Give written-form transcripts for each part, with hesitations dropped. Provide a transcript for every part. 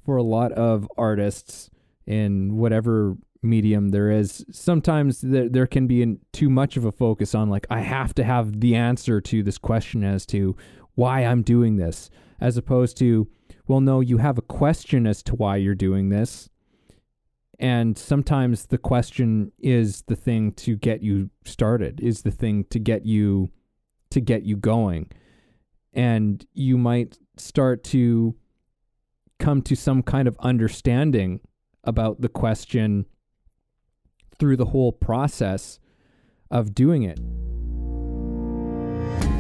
for a lot of artists in whatever medium there is, sometimes there can be too much of a focus on like, I have to have the answer to this question as to why I'm doing this, as opposed to, well, no, you have a question as to why you're doing this. And sometimes the question is the thing to get you started, is the thing to get you going. And you might start to come to some kind of understanding about the question through the whole process of doing it.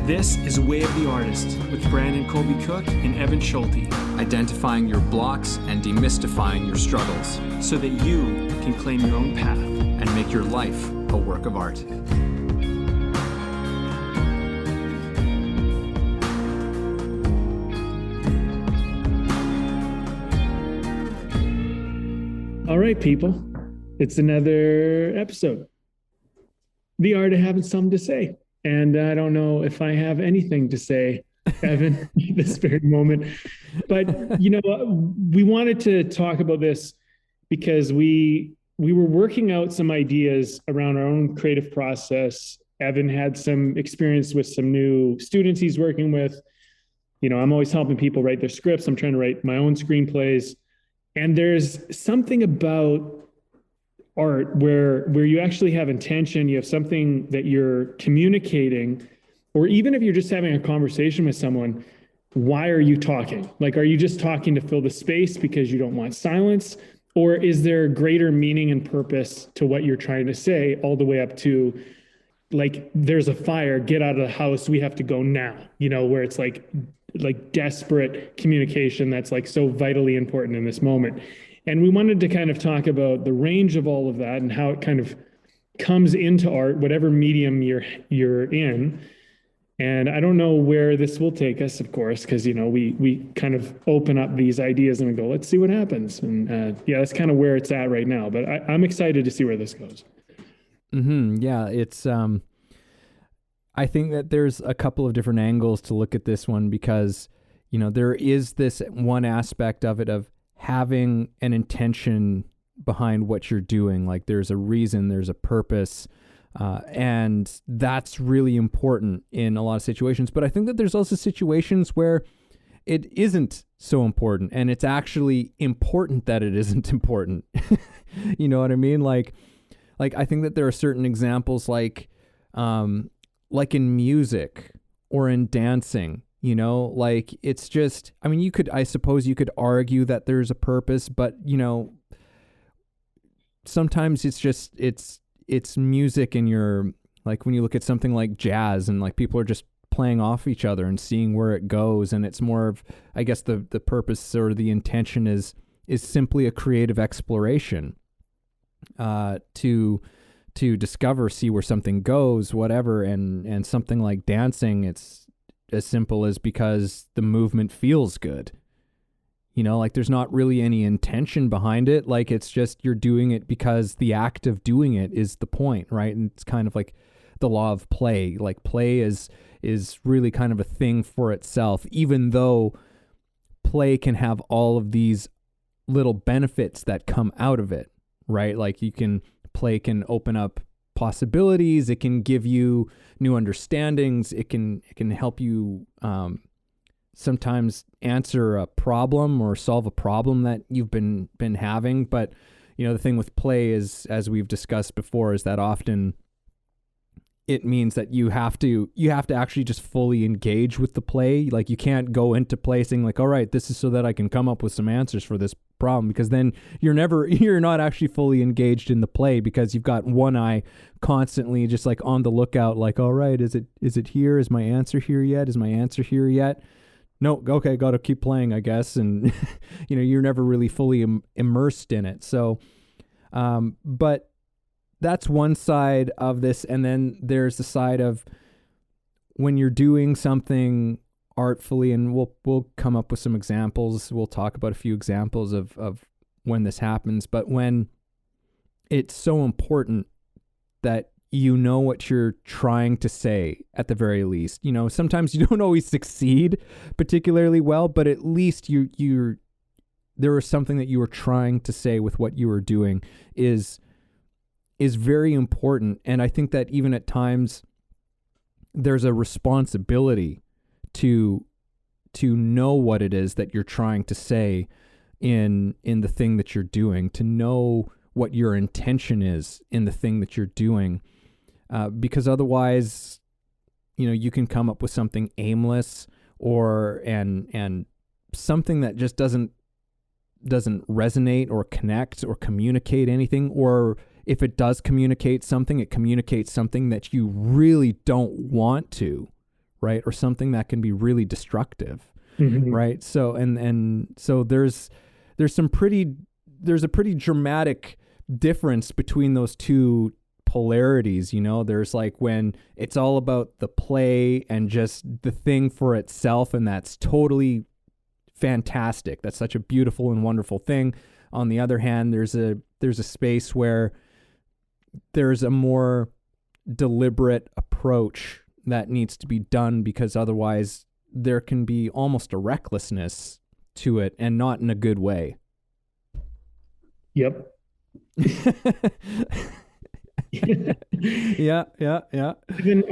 This is Way of the Artist with Brandon Colby Cook and Evan Schulte. Identifying your blocks and demystifying your struggles so that you can claim your own path and make your life a work of art. All right, people. It's another episode. The art of having something to say. And I don't know if I have anything to say, Evan, at this very moment. But, you know, we wanted to talk about this because we were working out some ideas around our own creative process. Evan had some experience with some new students he's working with. You know, I'm always helping people write their scripts. I'm trying to write my own screenplays. And there's something about art where you actually have intention, you have something that you're communicating, or even if you're just having a conversation with someone, why are you talking? Like, are you just talking to fill the space because you don't want silence? Or is there greater meaning and purpose to what you're trying to say, all the way up to, like, there's a fire, get out of the house, we have to go now, you know, where it's like desperate communication that's like so vitally important in this moment. And we wanted to kind of talk about the range of all of that and how it kind of comes into art, whatever medium you're in. And I don't know where this will take us, of course, because, you know, we kind of open up these ideas and we go, let's see what happens. And yeah, that's kind of where it's at right now. But I'm excited to see where this goes. Yeah, it's I think that there's a couple of different angles to look at this one because, you know, there is this one aspect of it of having an intention behind what you're doing. Like, there's a reason, there's a purpose, and that's really important in a lot of situations. But I think that there's also situations where it isn't so important, and it's actually important that it isn't important. You know what I mean? Like I think that there are certain examples like in music or in dancing. You know, like, it's just, I mean, I suppose you could argue that there's a purpose, but, you know, sometimes it's just, it's music, and you're like, when you look at something like jazz and like people are just playing off each other and seeing where it goes. And it's more of, I guess the purpose or the intention is simply a creative exploration, to discover, see where something goes, whatever. And something like dancing, it's as simple as because the movement feels good. You know, like, there's not really any intention behind it. Like, it's just you're doing it because the act of doing it is the point, right? And it's kind of like the law of play. Like, play is really kind of a thing for itself, even though play can have all of these little benefits that come out of it, right? Like, play can open up possibilities, it can give you new understandings, it can help you sometimes answer a problem or solve a problem that you've been having. But, you know, the thing with play is, as we've discussed before, is that often it means that you have to actually just fully engage with the play. Like, you can't go into play saying like, all right, this is so that I can come up with some answers for this problem, because then you're not actually fully engaged in the play, because you've got one eye constantly just like on the lookout, like, all right, is it here? Is my answer here yet? Is my answer here yet? No. Okay. Got to keep playing, I guess. And, you know, you're never really fully immersed in it. So, but that's one side of this. And then there's the side of when you're doing something artfully, and we'll come up with some examples. We'll talk about a few examples of when this happens, but when it's so important that you know what you're trying to say at the very least. You know, sometimes you don't always succeed particularly well, but at least you're there was something that you were trying to say with what you were doing is very important. And I think that even at times there's a responsibility to know what it is that you're trying to say in the thing that you're doing, to know what your intention is in the thing that you're doing, because otherwise, you can come up with something aimless or and something that just doesn't resonate or connect or communicate anything. Or if it does communicate something, it communicates something that you really don't want to, right? Or something that can be really destructive, right? So and so there's a pretty dramatic difference between those two polarities. There's like when it's all about the play and just the thing for itself, and that's totally fantastic. That's such a beautiful and wonderful thing. On the other hand, there's a space where there's a more deliberate approach that needs to be done, because otherwise there can be almost a recklessness to it, and not in a good way. Yep. Yeah. Even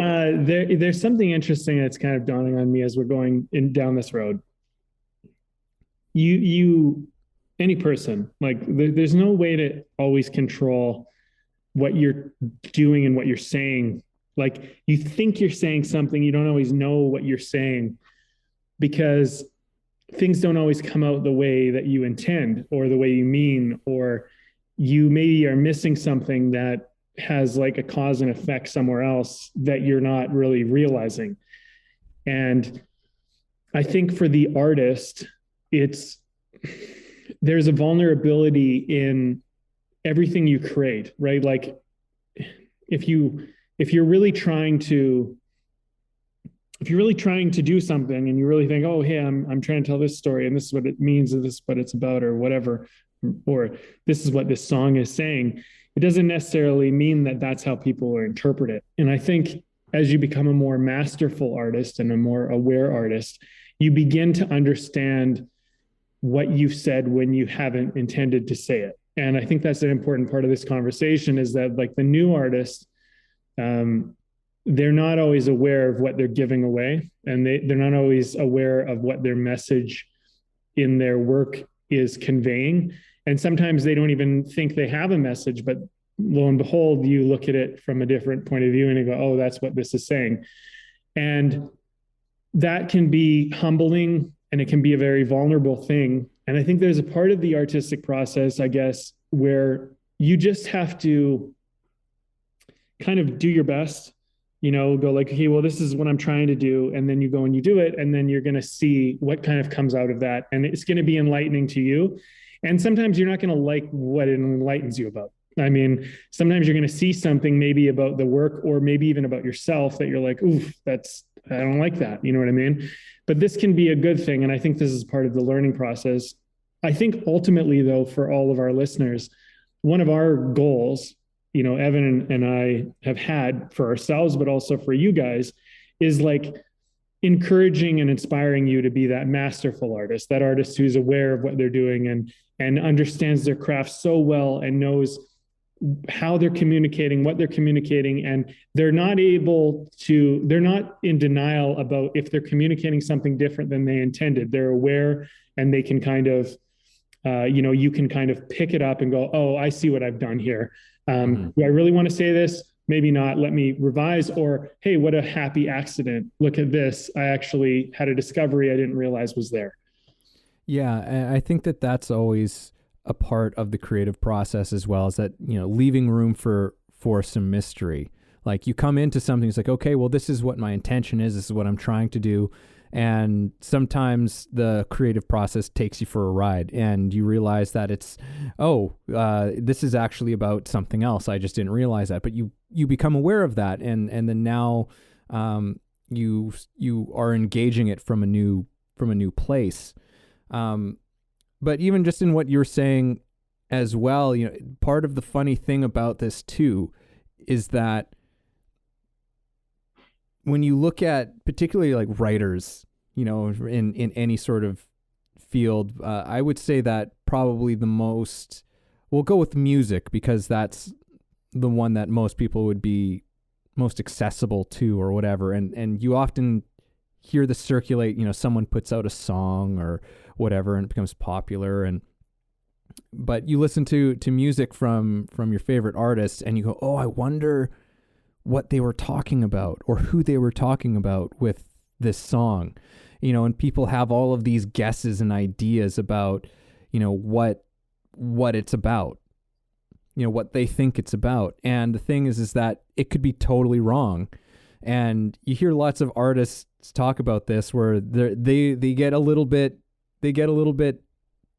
there's something interesting that's kind of dawning on me as we're going down this road. Any person, like there's no way to always control what you're doing and what you're saying. Like, you think you're saying something, you don't always know what you're saying, because things don't always come out the way that you intend or the way you mean, or you maybe are missing something that has like a cause and effect somewhere else that you're not really realizing. And I think for the artist, there's a vulnerability in everything you create, right? Like if you're really trying to do something and you really think, oh, hey, I'm trying to tell this story and this is what it means, and this is what it's about, or whatever, or this is what this song is saying, it doesn't necessarily mean that that's how people will interpret it. And I think as you become a more masterful artist and a more aware artist, you begin to understand what you've said when you haven't intended to say it. And I think that's an important part of this conversation, is that like the new artist, they're not always aware of what they're giving away, and they're not always aware of what their message in their work is conveying. And sometimes they don't even think they have a message, but lo and behold, you look at it from a different point of view and you go, oh, that's what this is saying. And that can be humbling, and it can be a very vulnerable thing. And I think there's a part of the artistic process, I guess, where you just have to kind of do your best, go like, okay, well, this is what I'm trying to do. And then you go and you do it. And then you're going to see what kind of comes out of that. And it's going to be enlightening to you. And sometimes you're not going to like what it enlightens you about. I mean, sometimes you're going to see something maybe about the work, or maybe even about yourself, that you're like, oof, I don't like that. You know what I mean? But this can be a good thing. And I think this is part of the learning process. I think ultimately, though, for all of our listeners, one of our goals, Evan and I have had for ourselves, but also for you guys, is like encouraging and inspiring you to be that masterful artist, that artist who's aware of what they're doing and understands their craft so well and knows how they're communicating, what they're communicating, and they're not in denial about if they're communicating something different than they intended. They're aware, and they can kind of, you can kind of pick it up and go, oh, I see what I've done here. Do I really want to say this? Maybe not. Let me revise. Or, hey, what a happy accident. Look at this. I actually had a discovery I didn't realize was there. Yeah, I think that that's always a part of the creative process as well, is that, leaving room for some mystery. Like, you come into something, it's like, okay, well, this is what my intention is. This is what I'm trying to do. And sometimes the creative process takes you for a ride, and you realize that it's, this is actually about something else. I just didn't realize that. But you become aware of that, and then now you are engaging it from a new place. But even just in what you're saying as well, part of the funny thing about this too is that when you look at particularly like writers, in any sort of field, I would say that probably the most, we'll go with music because that's the one that most people would be most accessible to or whatever. And you often hear this circulate, someone puts out a song or whatever and it becomes popular. But you listen to music from your favorite artist and you go, oh, I wonder what they were talking about or who they were talking about with this song, and people have all of these guesses and ideas about, what it's about, what they think it's about. And the thing is that it could be totally wrong. And you hear lots of artists talk about this where they get a little bit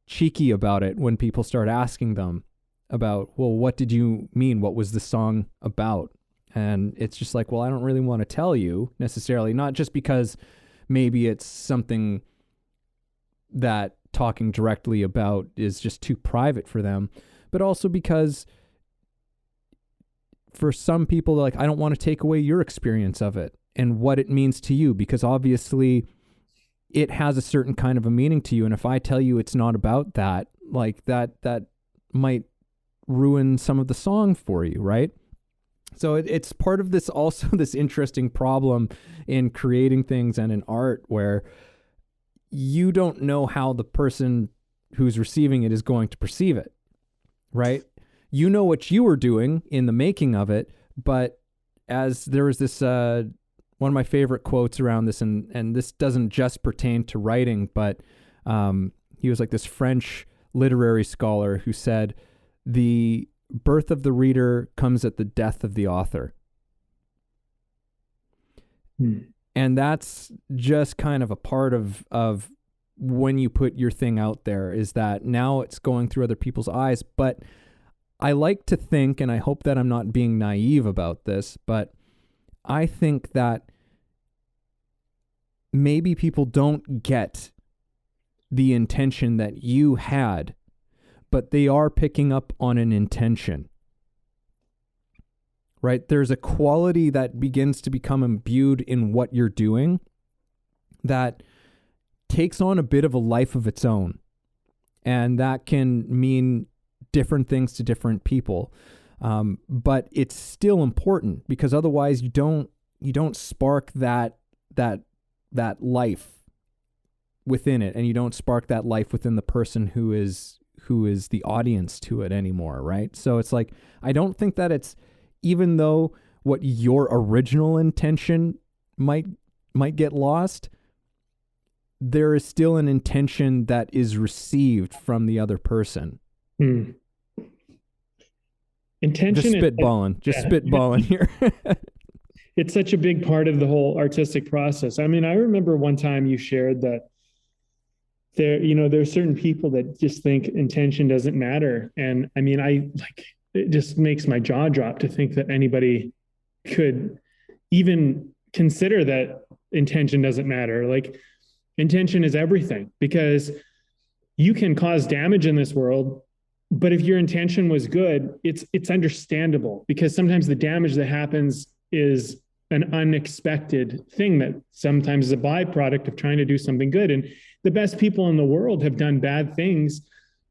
cheeky about it when people start asking them about, well, what did you mean? What was the song about? And it's just like, well, I don't really want to tell you necessarily, not just because maybe it's something that talking directly about is just too private for them, but also because for some people, like, I don't want to take away your experience of it and what it means to you, because obviously it has a certain kind of a meaning to you. And if I tell you it's not about that, like that might ruin some of the song for you, right? So it's part of this, also this interesting problem in creating things and in art where you don't know how the person who's receiving it is going to perceive it, right? You know what you were doing in the making of it, but as there was this, one of my favorite quotes around this, and this doesn't just pertain to writing, but he was like this French literary scholar who said, the birth of the reader comes at the death of the author. And that's just kind of a part of when you put your thing out there, is that now it's going through other people's eyes. But I like to think, and I hope that I'm not being naive about this, but I think that maybe people don't get the intention that you had, but they are picking up on an intention, right? There's a quality that begins to become imbued in what you're doing that takes on a bit of a life of its own. And that can mean different things to different people. But it's still important, because otherwise you don't spark that life within it, and you don't spark that life within the person who is the audience to it anymore, right? So it's like, I don't think that it's, even though what your original intention might get lost, there is still an intention that is received from the other person. Intention, spitballing here. It's such a big part of the whole artistic process. I mean, I remember one time you shared that there are certain people that just think intention doesn't matter. And I mean, it just makes my jaw drop to think that anybody could even consider that intention doesn't matter. Like, intention is everything, because you can cause damage in this world, but if your intention was good, it's understandable, because sometimes the damage that happens is an unexpected thing that sometimes is a byproduct of trying to do something good. And the best people in the world have done bad things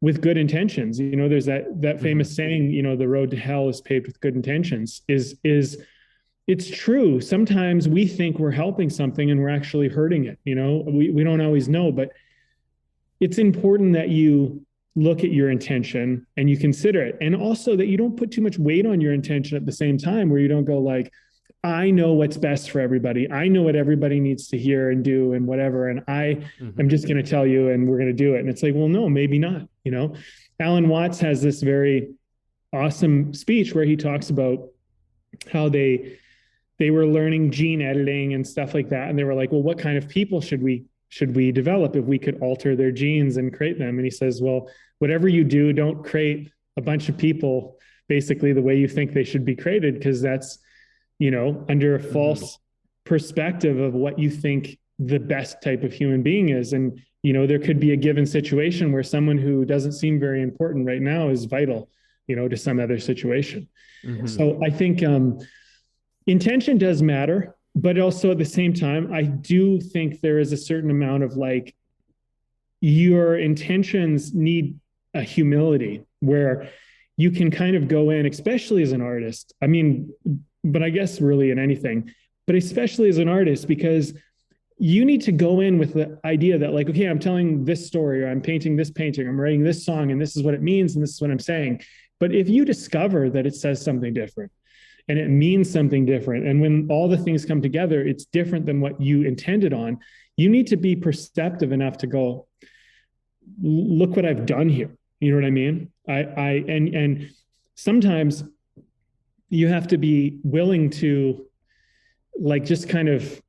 with good intentions. There's that famous saying, the road to hell is paved with good intentions. It's true. Sometimes we think we're helping something and we're actually hurting it. We don't always know, but it's important that you look at your intention and you consider it. And also that you don't put too much weight on your intention at the same time, where you don't go like, I know what's best for everybody. I know what everybody needs to hear and do and whatever. And I am just going to tell you and we're going to do it. And it's like, well, no, maybe not. Alan Watts has this very awesome speech where he talks about how they were learning gene editing and stuff like that. And they were like, well, what kind of people should we develop if we could alter their genes and create them? And he says, well, whatever you do, don't create a bunch of people basically the way you think they should be created, because that's, under a false perspective of what you think the best type of human being is. And, there could be a given situation where someone who doesn't seem very important right now is vital, to some other situation. So I think intention does matter, but also at the same time, I do think there is a certain amount of like, your intentions need a humility where you can kind of go in, especially as an artist. I mean, but I guess really in anything, but especially as an artist, because you need to go in with the idea that like, okay, I'm telling this story, or I'm painting this painting, I'm writing this song, and this is what it means, and this is what I'm saying. But if you discover that it says something different and it means something different, and when all the things come together, it's different than what you intended on, you need to be perceptive enough to go, look what I've done here. You know what I mean? And sometimes you have to be willing to like just kind of,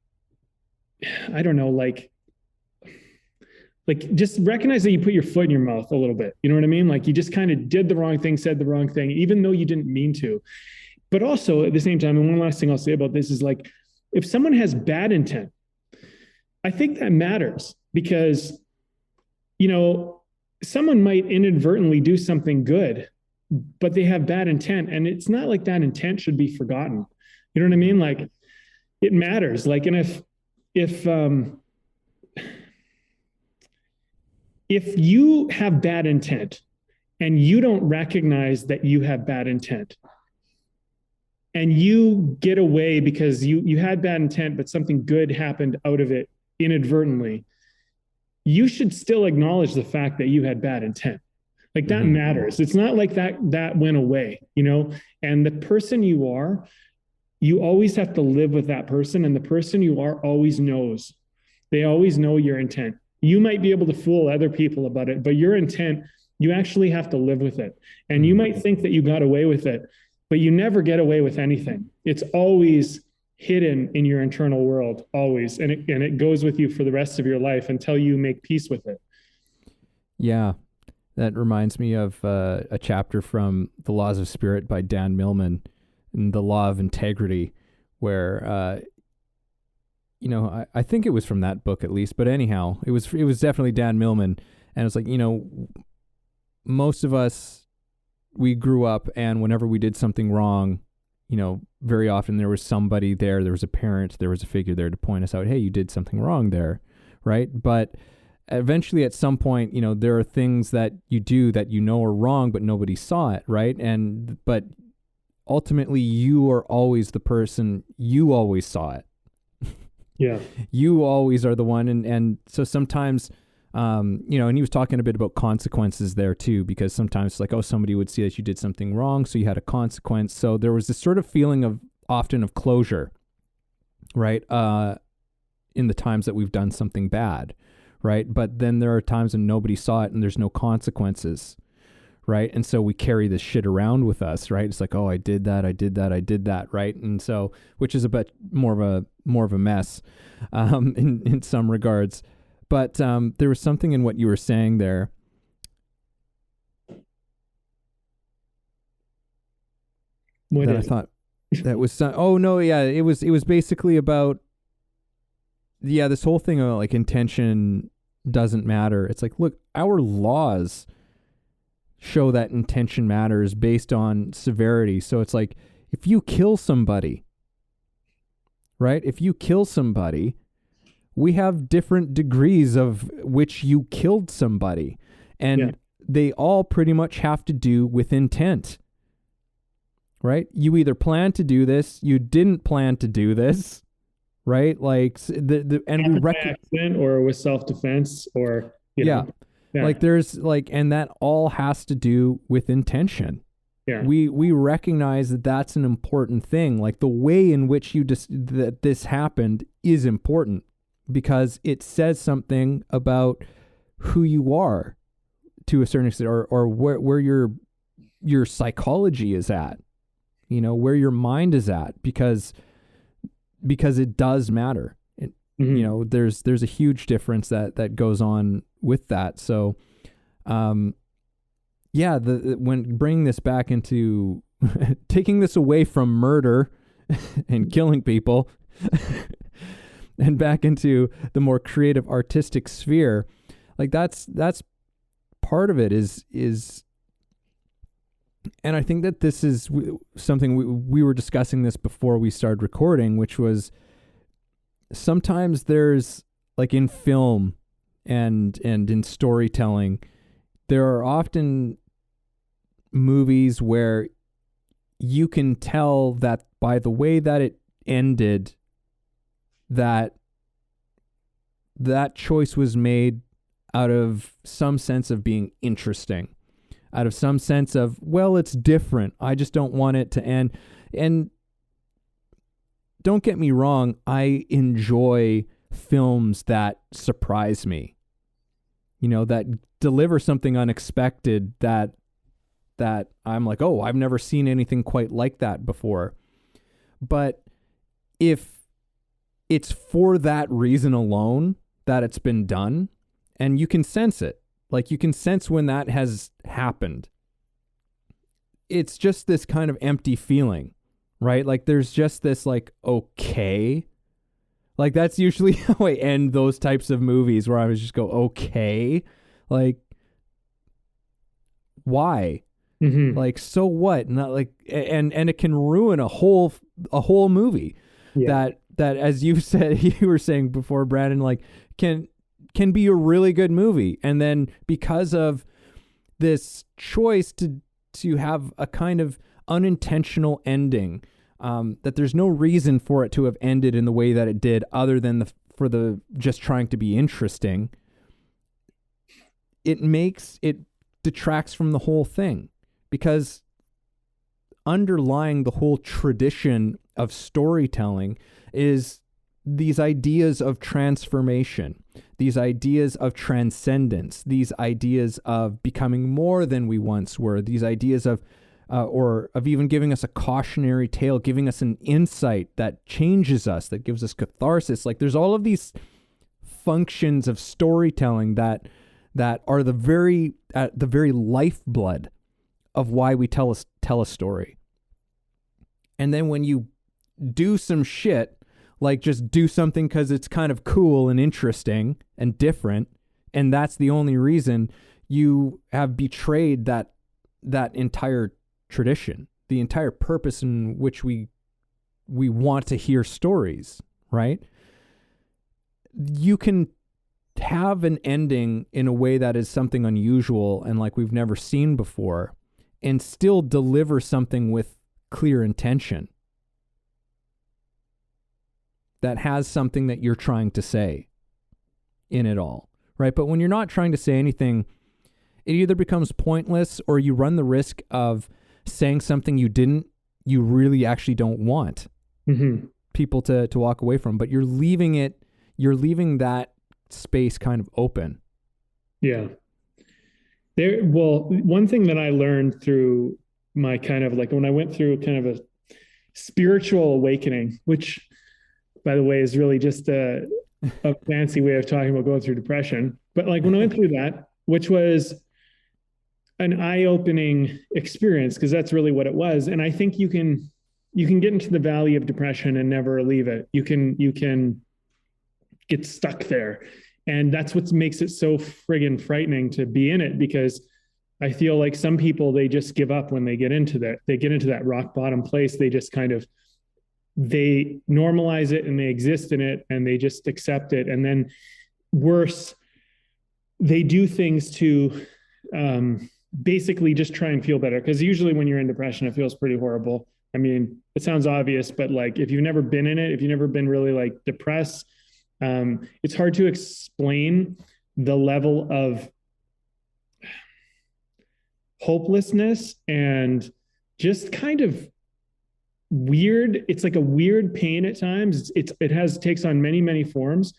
I don't know, like just recognize that you put your foot in your mouth a little bit. You know what I mean? Like you just kind of did the wrong thing, said the wrong thing, even though you didn't mean to. But also at the same time, and one last thing I'll say about this is like, if someone has bad intent, I think that matters because, you know, someone might inadvertently do something good, but they have bad intent. And it's not like that intent should be forgotten. You know what I mean? Like it matters. Like, and if you have bad intent and you don't recognize that you have bad intent and you get away because you had bad intent, but something good happened out of it inadvertently, you should still acknowledge the fact that you had bad intent. Like that matters. It's not like that went away, you know, and the person you are, you always have to live with that person, and the person you are always knows. They always know your intent. You might be able to fool other people about it, but your intent, you actually have to live with it. And you might think that you got away with it, but you never get away with anything. It's always hidden in your internal world, always. And it goes with you for the rest of your life until you make peace with it. Yeah. That reminds me of a chapter from The Laws of Spirit by Dan Millman, and the law of integrity, where, you know, I think it was from that book at least, but anyhow, it was definitely Dan Millman. And it was like, you know, most of us, we grew up, and whenever we did something wrong, you know, very often there was somebody there was a parent, there was a figure there to point us out, hey, you did something wrong there, right? But eventually at some point, you know, there are things that you do that you know are wrong, but nobody saw it, right? But ultimately you are always the person, you always saw it. Yeah. You always are the one. And so sometimes, you know, and he was talking a bit about consequences there too, because sometimes it's like, oh, somebody would see that you did something wrong, so you had a consequence. So there was this sort of feeling of often of closure, right? In the times that we've done something bad, right? But then there are times when nobody saw it and there's no consequences, right? And so we carry this shit around with us, right? It's like, oh, I did that, right? And so, which is a bit more of a mess, in some regards. But there was something in what you were saying there. What that I thought that was oh no, yeah, it was basically about, yeah, this whole thing about like intention doesn't matter. It's like, look, our laws show that intention matters based on severity. So it's like, if you kill somebody, right? If you kill somebody, we have different degrees of which you killed somebody. And they all pretty much have to do with intent, right? You either plan to do this, you didn't plan to do this, right? Like and we accident or with self-defense or, you know. Yeah. Like there's like, and that all has to do with intention. Yeah. We recognize that that's an important thing. Like the way in which that this happened is important because it says something about who you are to a certain extent, or where your psychology is at, you know, where your mind is at, because it does matter. You know, there's a huge difference that goes on with that. So, when bringing this back into taking this away from murder and killing people and back into the more creative artistic sphere, like that's part of it is, and I think that this is something we were discussing this before we started recording, which was, sometimes there's like in film and in storytelling, there are often movies where you can tell that by the way that it ended, that choice was made out of some sense of being interesting, out of some sense of, well, it's different. I just don't want it to end. And don't get me wrong, I enjoy films that surprise me, that deliver something unexpected, that I'm like, oh, I've never seen anything quite like that before. But if it's for that reason alone that it's been done, and you can sense it, like you can sense when that has happened, it's just this kind of empty feeling, right? Like there's just this like, okay. Like that's usually how I end those types of movies, where I would just go, okay. Like, why? Mm-hmm. Like, so what? Not like, and it can ruin a whole movie. Yeah. That as you said, you were saying before, Brandon, like can be a really good movie, and then because of this choice to have a kind of unintentional ending, that there's no reason for it to have ended in the way that it did, other than for the just trying to be interesting. It detracts from the whole thing, because underlying the whole tradition of storytelling is these ideas of transformation, these ideas of transcendence, these ideas of becoming more than we once were, these ideas of or of even giving us a cautionary tale, giving us an insight that changes us, that gives us catharsis. Like there's all of these functions of storytelling that are the very lifeblood of why we tell a story. And then when you do some shit, like just do something because it's kind of cool and interesting and different, and that's the only reason, you have betrayed that entire tradition, the entire purpose in which we want to hear stories, right? You can have an ending in a way that is something unusual and like we've never seen before, and still deliver something with clear intention that has something that you're trying to say in it all, right? But when you're not trying to say anything, it either becomes pointless, or you run the risk of saying something you really actually don't want people to walk away from, but you're leaving that space kind of open. Yeah. One thing that I learned through my kind of like when I went through kind of a spiritual awakening, which by the way is really just a fancy way of talking about going through depression. But like when I went through that, which was an eye-opening experience, because that's really what it was. And I think you can get into the valley of depression and never leave it. You can get stuck there. And that's what makes it so friggin' frightening to be in it, because I feel like some people, they just give up when they get into that rock bottom place. They just kind of, they normalize it and they exist in it and they just accept it. And then worse, they do things to basically just try and feel better. Because usually when you're in depression, it feels pretty horrible. I mean, it sounds obvious, but like if you've never been in it, if you've never been really like depressed, it's hard to explain the level of hopelessness and just kind of weird. It's like a weird pain at times. It takes on many, many forms.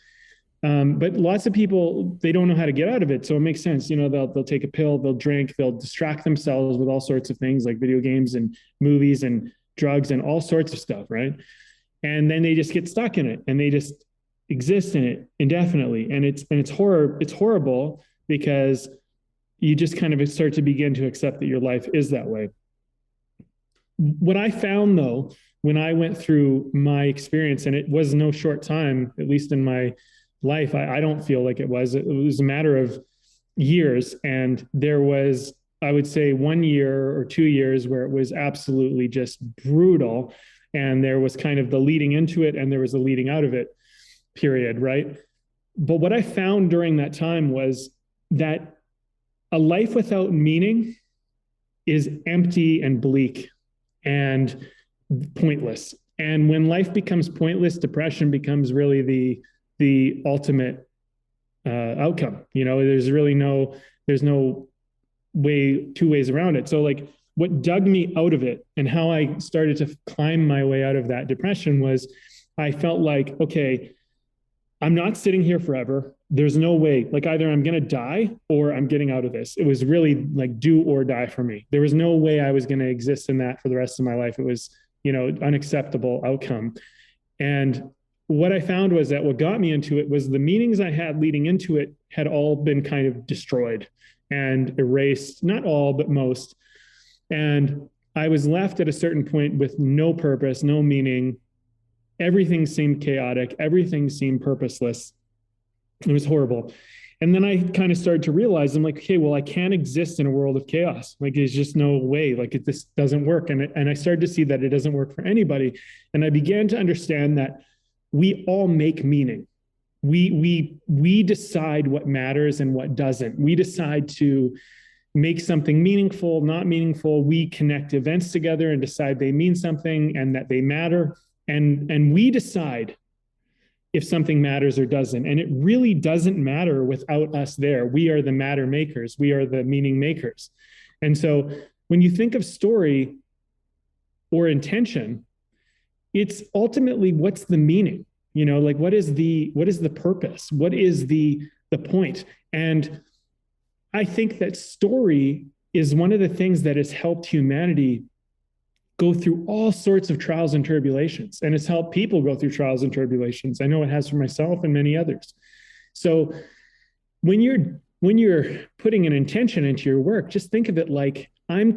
But lots of people, they don't know how to get out of it. So it makes sense. They'll take a pill, they'll drink, they'll distract themselves with all sorts of things like video games and movies and drugs and all sorts of stuff. Right. And then they just get stuck in it and they just exist in it indefinitely. And it's horrible because you just kind of start to begin to accept that your life is that way. What I found though, when I went through my experience, and it was no short time, at least in my life, I don't feel like it was a matter of years. And there was, I would say 1 year or 2 years where it was absolutely just brutal. And there was kind of the leading into it and there was the leading out of it period. Right. But what I found during that time was that a life without meaning is empty and bleak and pointless. And when life becomes pointless, depression becomes really the ultimate outcome. There's no two ways around it. So like what dug me out of it and how I started to climb my way out of that depression was I felt like, okay, I'm not sitting here forever. There's no way, like either I'm going to die or I'm getting out of this. It was really like do or die for me. There was no way I was going to exist in that for the rest of my life. It was, unacceptable outcome. And what I found was that what got me into it was the meanings I had leading into it had all been kind of destroyed and erased, not all, but most. And I was left at a certain point with no purpose, no meaning. Everything seemed chaotic. Everything seemed purposeless. It was horrible. And then I kind of started to realize, I'm like, okay, well, I can't exist in a world of chaos. Like, there's just no way. Like, this doesn't work. And I started to see that it doesn't work for anybody. And I began to understand that we all make meaning. We decide what matters and what doesn't. We decide to make something meaningful, not meaningful. We connect events together and decide they mean something and that they matter. And we decide if something matters or doesn't. And it really doesn't matter without us there. We are the matter makers. We are the meaning makers. And so when you think of story or intention, it's ultimately what's the meaning? Like what is the purpose? What is the point? And I think that story is one of the things that has helped humanity go through all sorts of trials and tribulations, and it's helped people go through trials and tribulations. I know it has for myself and many others. So when you're putting an intention into your work, just think of it like I'm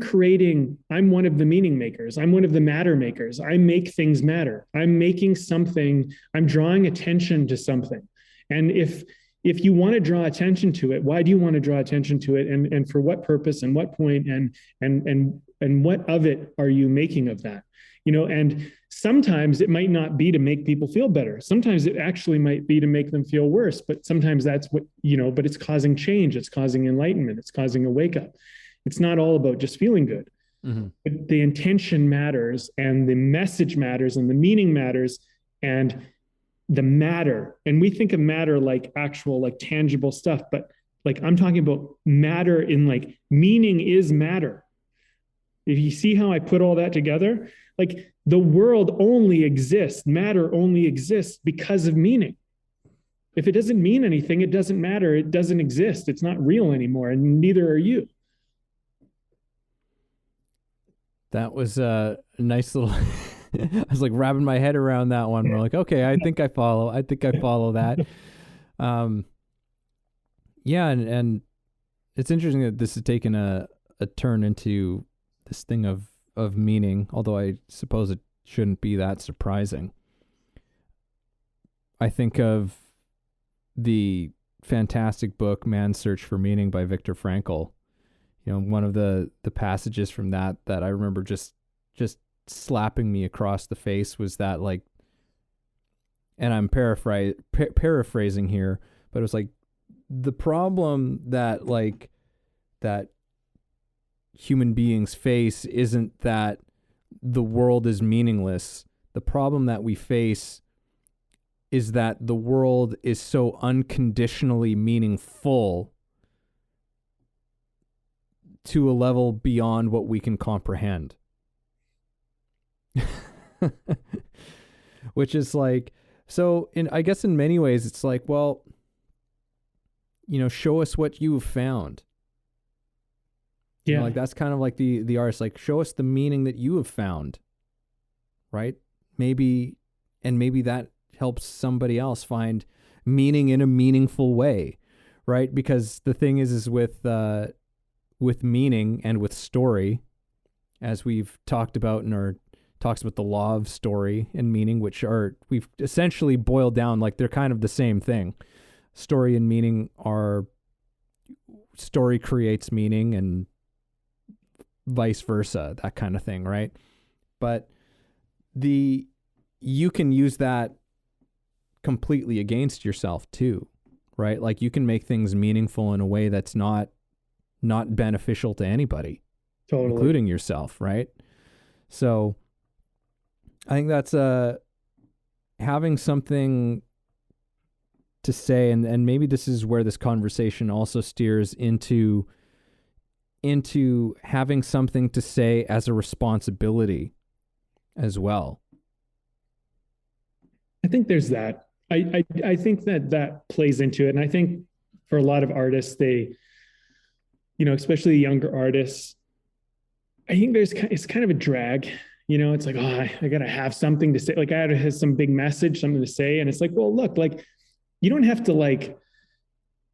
one of the meaning makers. I'm one of the matter makers. I make things matter. I'm making something, I'm drawing attention to something. And if you want to draw attention to it, why do you want to draw attention to it? And for what purpose and what point and what of it are you making of that? And sometimes it might not be to make people feel better. Sometimes it actually might be to make them feel worse, but sometimes that's what, but it's causing change. It's causing enlightenment. It's causing a wake up. It's not all about just feeling good. Mm-hmm. But the intention matters and the message matters and the meaning matters and the matter. And we think of matter like actual, like tangible stuff, but like I'm talking about matter in like meaning is matter. If you see how I put all that together, like the world only exists, matter only exists because of meaning. If it doesn't mean anything, it doesn't matter. It doesn't exist. It's not real anymore, and neither are you. That was a nice little... I was like wrapping my head around that one. We're like, okay, I think I follow that. Yeah. And it's interesting that this has taken a turn into this thing of meaning, although I suppose it shouldn't be that surprising. I think of the fantastic book, Man's Search for Meaning by Viktor Frankl. One of the passages from that I remember just slapping me across the face was that, like, and I'm paraphrasing here, but it was like the problem that human beings face isn't that the world is meaningless. The problem that we face is that the world is so unconditionally meaningful to a level beyond what we can comprehend. Which is like, so I guess in many ways it's like, well, show us what you have found. Yeah. Like that's kind of like the artist, like show us the meaning that you have found. Right? Maybe that helps somebody else find meaning in a meaningful way. Right? Because the thing is with meaning and with story, as we've talked about in our talks about the law of story and meaning, which we've essentially boiled down, like they're kind of the same thing. Story and meaning are, story creates meaning and vice versa, that kind of thing, right? But you can use that completely against yourself too, right? Like you can make things meaningful in a way that's not not beneficial to anybody, Totally. including yourself, right? So I think that's having something to say, and maybe this is where this conversation also steers into having something to say as a responsibility as well. I think there's that. I think that plays into it. And I think for a lot of artists, they, especially younger artists, I think it's kind of a drag. It's like, oh, I got to have something to say. Like, I had to have some big message, something to say. And it's like, well, look, like, you don't have to, like,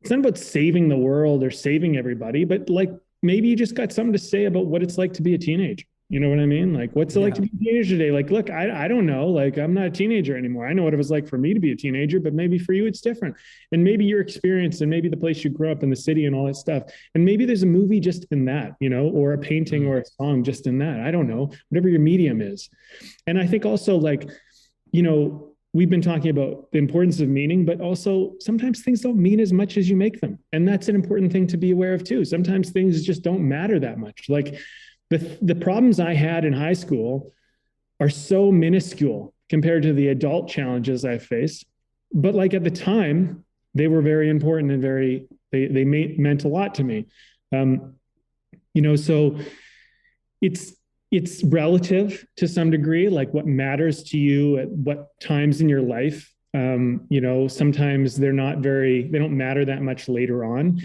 it's not about saving the world or saving everybody, but like, maybe you just got something to say about what it's like to be a teenager. You know what I mean? Like, what's it like to be a teenager today? Like, look, I don't know. Like, I'm not a teenager anymore. I know what it was like for me to be a teenager, but maybe for you, it's different. And maybe your experience and maybe the place you grew up in, the city and all that stuff. And maybe there's a movie just in that, or a painting or a song just in that. I don't know, whatever your medium is. And I think also, like, we've been talking about the importance of meaning, but also sometimes things don't mean as much as you make them. And that's an important thing to be aware of too. Sometimes things just don't matter that much. Like, the problems I had in high school are so minuscule compared to the adult challenges I faced. But like, at the time, they were very important and they meant a lot to me. So it's relative to some degree, like what matters to you at what times in your life. Sometimes they don't matter that much later on.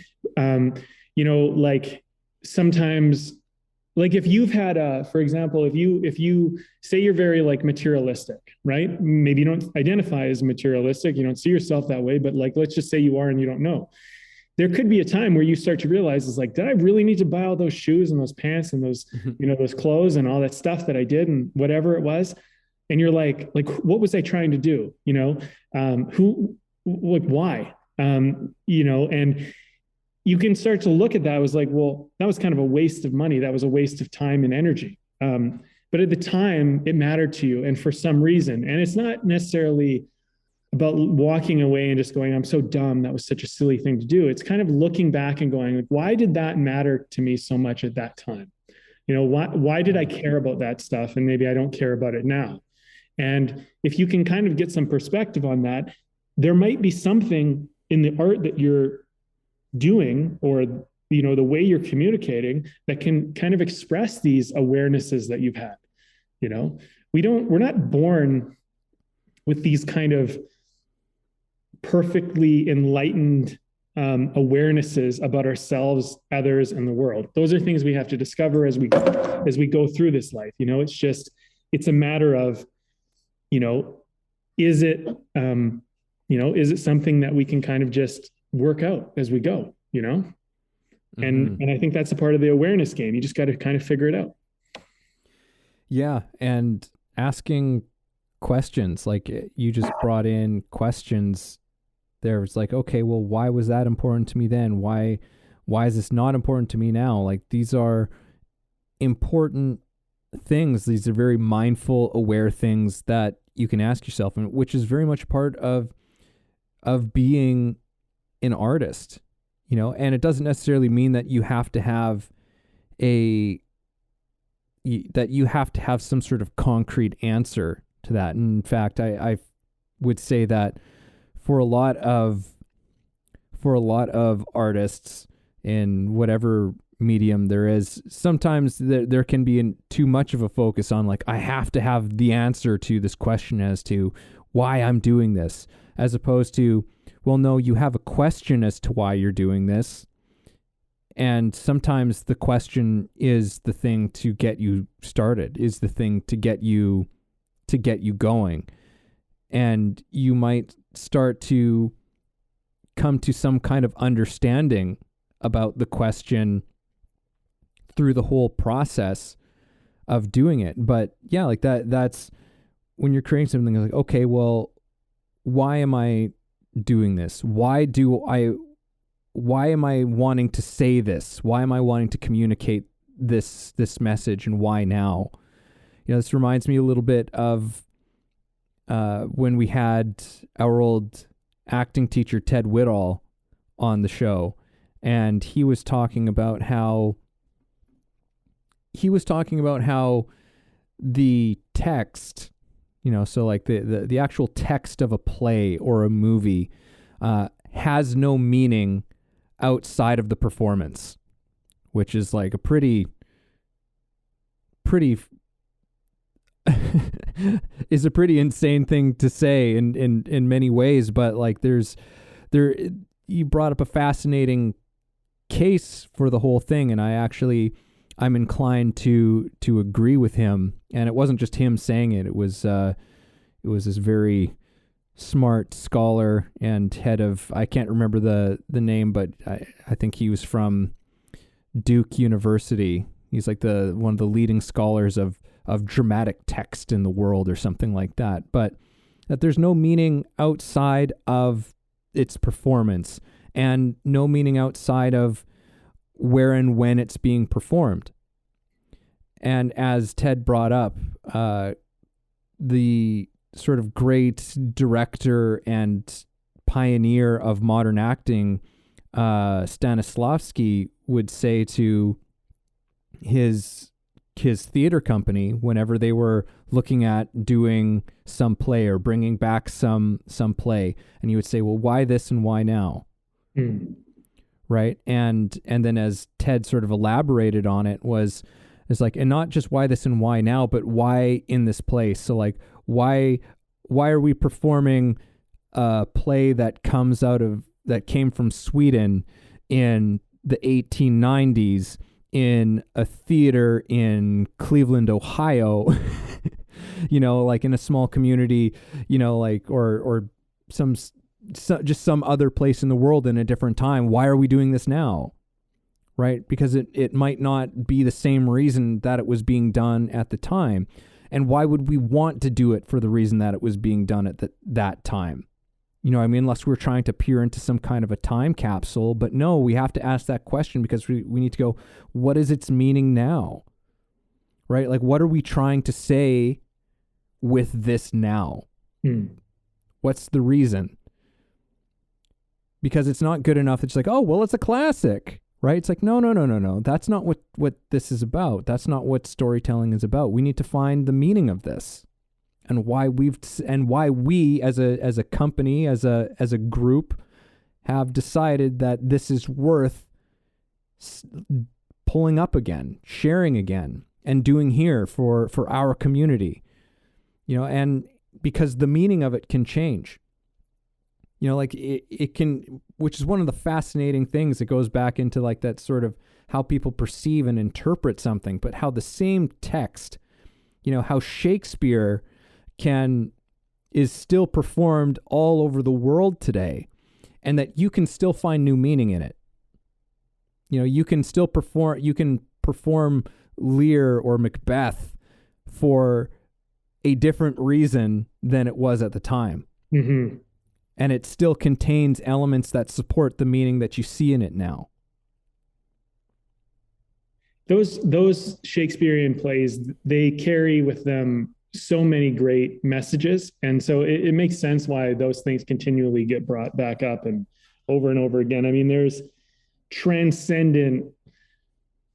Like, sometimes, like, if you've had for example, if you say you're very, like, materialistic, right? Maybe you don't identify as materialistic, you don't see yourself that way, but, like, let's just say you are and you don't know. There could be a time where you start to realize, is like, did I really need to buy all those shoes and those pants and those, those clothes and all that stuff that I did and whatever it was? And you're like, what was I trying to do? Why? And you can start to look at that. I was like, well, that was kind of a waste of money. That was a waste of time and energy. But at the time, it mattered to you. And for some reason, and it's not necessarily about walking away and just going, I'm so dumb, that was such a silly thing to do. It's kind of looking back and going, like, why did that matter to me so much at that time? Why did I care about that stuff? And maybe I don't care about it now. And if you can kind of get some perspective on that, there might be something in the art that you're doing, or the way you're communicating, that can kind of express these awarenesses that you've had. We're not born with these kind of perfectly enlightened awarenesses about ourselves, others, and the world. Those are things we have to discover as we go through this life. It's a matter of, is it something that we can kind of just work out as we go, and I think that's a part of the awareness game. You just got to kind of figure it out. Yeah. And asking questions, like you just brought in questions there. It's like, okay, well, why was that important to me then? Why is this not important to me now? Like, these are important things. These are very mindful, aware things that you can ask yourself, and which is very much part of being an artist, and it doesn't necessarily mean that you have to have some sort of concrete answer to that. And in fact, I would say that for a lot of artists in whatever medium there is, sometimes there can be too much of a focus on, like, I have to have the answer to this question as to why I'm doing this, as opposed to, well, no, you have a question as to why you're doing this. And sometimes the question is the thing to get you started, is the thing to get you going. And you might start to come to some kind of understanding about the question through the whole process of doing it. But yeah, like that's when you're creating something, like, okay, well, why am I doing this? Why am I wanting to say this? Why am I wanting to communicate this message, and why now? This reminds me a little bit of when we had our old acting teacher, Ted Whittall, on the show. and he was talking about how the text, so like the actual text of a play or a movie has no meaning outside of the performance, which is like a pretty is a pretty insane thing to say in many ways. But like you brought up a fascinating case for the whole thing, and I'm inclined to agree with him. And it wasn't just him saying it. It was this very smart scholar and head of, I can't remember the name, but I think he was from Duke University. He's like one of the leading scholars of dramatic text in the world or something like that. But that there's no meaning outside of its performance, and no meaning outside of where and when it's being performed. And as Ted brought up, the sort of great director and pioneer of modern acting, Stanislavski, would say to his theater company, whenever they were looking at doing some play or bringing back some play, and he would say, well, why this and why now? Right. And then as Ted sort of elaborated on it, it's like, and not just why this and why now, but why in this place. So like, why are we performing a play that came from Sweden in the 1890s in a theater in Cleveland, Ohio, like in a small community, like, or just some other place in the world in a different time? Why are we doing this now? Right? Because it might not be the same reason that it was being done at the time. And why would we want to do it for the reason that it was being done at that time? Unless we're trying to peer into some kind of a time capsule. But no, we have to ask that question because we need to go, what is its meaning now? Right? Like, what are we trying to say with this now? What's the reason? Because it's not good enough. It's like, oh, well, it's a classic, right? It's like, no. That's not what this is about. That's not what storytelling is about. We need to find the meaning of this, and why we as a company, as a group, have decided that this is worth pulling up again, sharing again, and doing here for our community, and because the meaning of it can change. Like it can, which is one of the fascinating things that goes back into like that sort of how people perceive and interpret something, but how the same text, how Shakespeare is still performed all over the world today, and that you can still find new meaning in it. You can still perform Lear or Macbeth for a different reason than it was at the time. Mm-hmm. And it still contains elements that support the meaning that you see in it now. Those Shakespearean plays, they carry with them so many great messages. And so it makes sense why those things continually get brought back up and over again. I mean, there's transcendent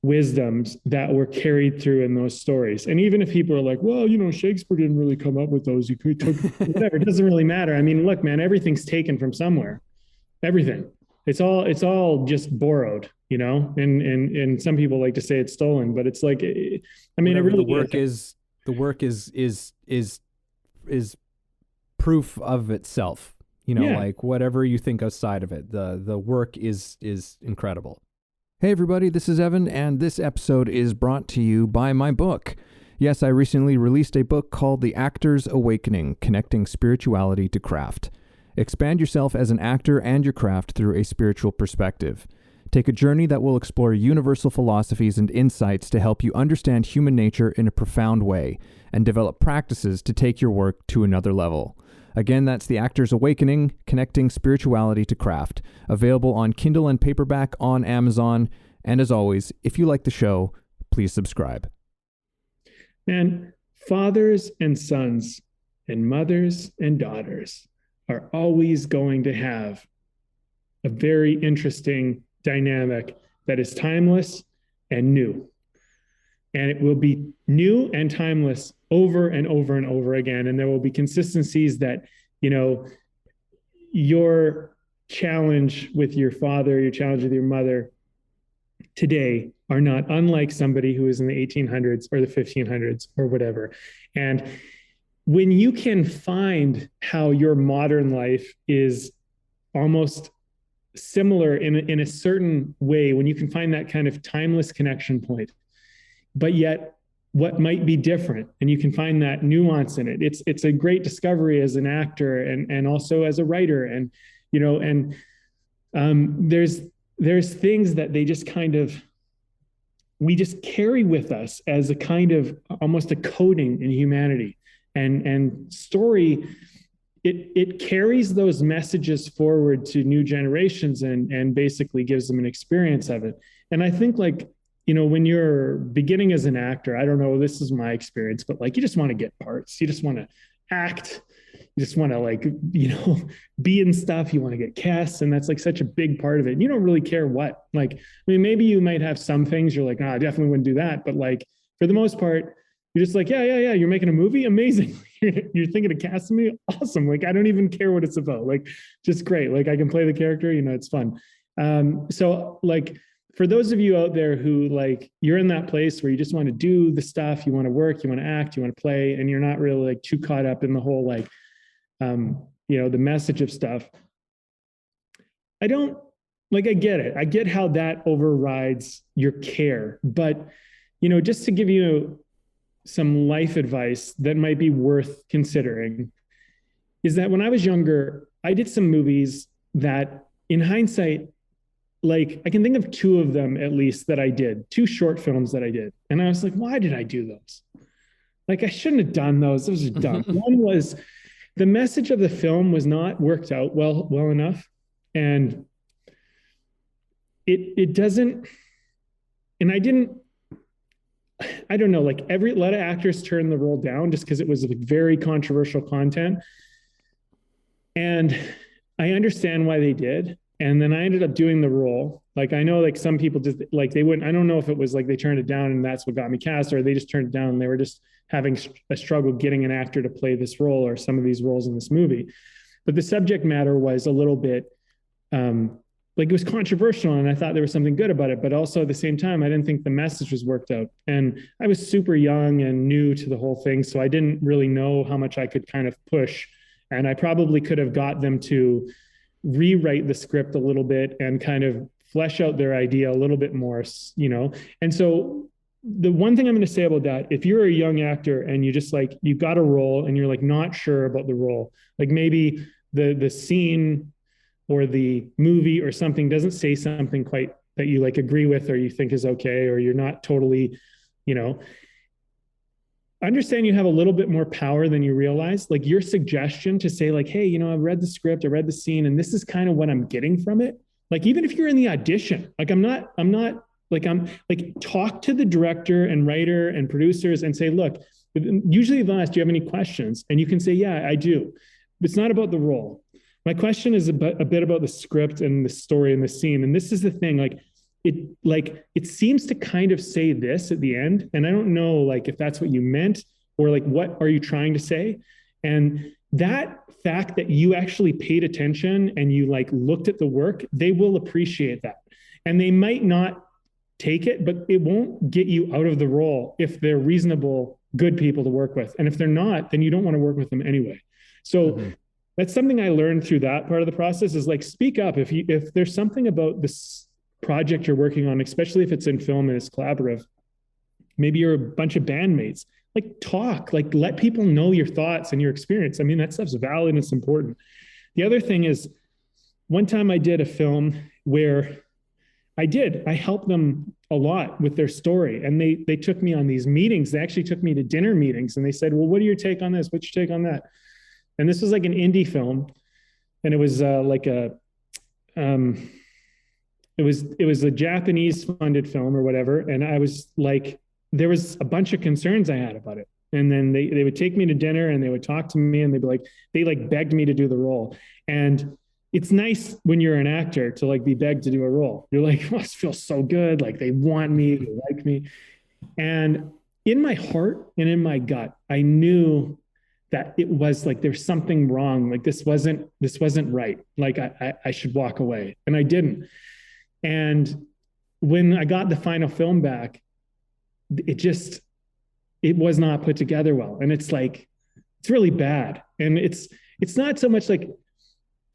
wisdoms that were carried through in those stories. And even if people are like, well, Shakespeare didn't really come up with those, you could took whatever, it doesn't really matter. I mean, look, man, everything's taken from somewhere. Everything. It's all just borrowed, and some people like to say it's stolen, but it's like, I mean, whatever it really the work is proof of itself, like whatever you think outside of it, the work is incredible. Hey everybody, this is Evan, and this episode is brought to you by my book. Yes, I recently released a book called The Actor's Awakening, Connecting Spirituality to Craft. Expand yourself as an actor and your craft through a spiritual perspective. Take a journey that will explore universal philosophies and insights to help you understand human nature in a profound way, and develop practices to take your work to another level. Again, that's The Actor's Awakening, Connecting Spirituality to Craft, available on Kindle and paperback on Amazon. And as always, if you like the show, please subscribe. Man, fathers and sons and mothers and daughters are always going to have a very interesting dynamic that is timeless and new. And it will be new and timeless over and over and over again. And there will be consistencies that, you know, your challenge with your father, your challenge with your mother today are not unlike somebody who is in the 1800s or the 1500s or whatever. And when you can find how your modern life is almost similar in a certain way, when you can find that kind of timeless connection point, but yet what might be different, and you can find that nuance in it, it's a great discovery as an actor and also as a writer. And you know, and there's things that they just kind of, we just carry with us as a kind of almost a coding in humanity. And story, it carries those messages forward to new generations and basically gives them an experience of it. And I think, like, you know, when you're beginning as an actor, I don't know, this is my experience, but like, you just want to get parts. You just want to act. You just want to, like, you know, be in stuff. You want to get cast. And that's like such a big part of it. And you don't really care what, like, I mean, maybe you might have some things you're like, I definitely wouldn't do that. But like, for the most part, you're just like, yeah. You're making a movie. Amazing. You're thinking of casting me. Awesome. Like, I don't even care what it's about. Like, just great. Like, I can play the character, you know, it's fun. So like, for those of you out there who, like, you're in that place where you just want to do the stuff, you want to work, you want to act, you want to play, and you're not really like too caught up in the whole, like, you know, the message of stuff. I get it. I get how that overrides your care, but, you know, just to give you some life advice that might be worth considering is that when I was younger, I did some movies that in hindsight, like, I can think of two of them at least that I did, two short films that I did. And I was like, why did I do those? Like, I shouldn't have done those. Those are dumb. One was the message of the film was not worked out well enough. And it doesn't, and I don't know, like, a lot of actors turned the role down just because it was very controversial content. And I understand why they did. And then I ended up doing the role. Like, I know, like, some people just, like, they wouldn't, I don't know if it was like they turned it down and that's what got me cast, or they just turned it down and they were just having a struggle getting an actor to play this role or some of these roles in this movie. But the subject matter was a little bit, like, it was controversial, and I thought there was something good about it. But also at the same time, I didn't think the message was worked out. And I was super young and new to the whole thing. So I didn't really know how much I could kind of push. And I probably could have got them to rewrite the script a little bit and kind of flesh out their idea a little bit more, you know? And so the one thing I'm going to say about that, if you're a young actor and you just, like, you got a role and you're, like, not sure about the role, like maybe the scene or the movie or something doesn't say something quite that you, like, agree with or you think is okay, or you're not totally, you know, understand you have a little bit more power than you realize. Like, your suggestion to say, like, hey, you know, I've read the script, I read the scene, and this is kind of what I'm getting from it. Like, even if you're in the audition, like, I'm talk to the director and writer and producers and say, look, usually they'll ask, do you have any questions? And you can say, yeah, I do. It's not about the role. My question is a bit about the script and the story and the scene. And this is the thing, it seems to kind of say this at the end. And I don't know, like, if that's what you meant, or like, what are you trying to say? And that fact that you actually paid attention and you, like, looked at the work, they will appreciate that. And they might not take it, but it won't get you out of the role if they're reasonable, good people to work with. And if they're not, then you don't want to work with them anyway. So that's something I learned through that part of the process, is, like, speak up. If there's something about this project you're working on, especially if it's in film and it's collaborative, maybe you're a bunch of bandmates, like, talk, like, let people know your thoughts and your experience. I mean, that stuff's valid and it's important. The other thing is, one time I did a film where I helped them a lot with their story. And they took me on these meetings. They actually took me to dinner meetings, and they said, well, what are your take on this? What's your take on that? And this was like an indie film. And it was it was a Japanese funded film or whatever. And I was like, there was a bunch of concerns I had about it. And then they would take me to dinner and they would talk to me, and they'd be like, they, like, begged me to do the role. And it's nice when you're an actor to like be begged to do a role. You're like, oh, this feels so good. Like they want me, they like me. And in my heart and in my gut, I knew that it was like there's something wrong. Like this wasn't right. Like I should walk away. And I didn't. And when I got the final film back, it was not put together well. And it's like, it's really bad. And it's not so much like,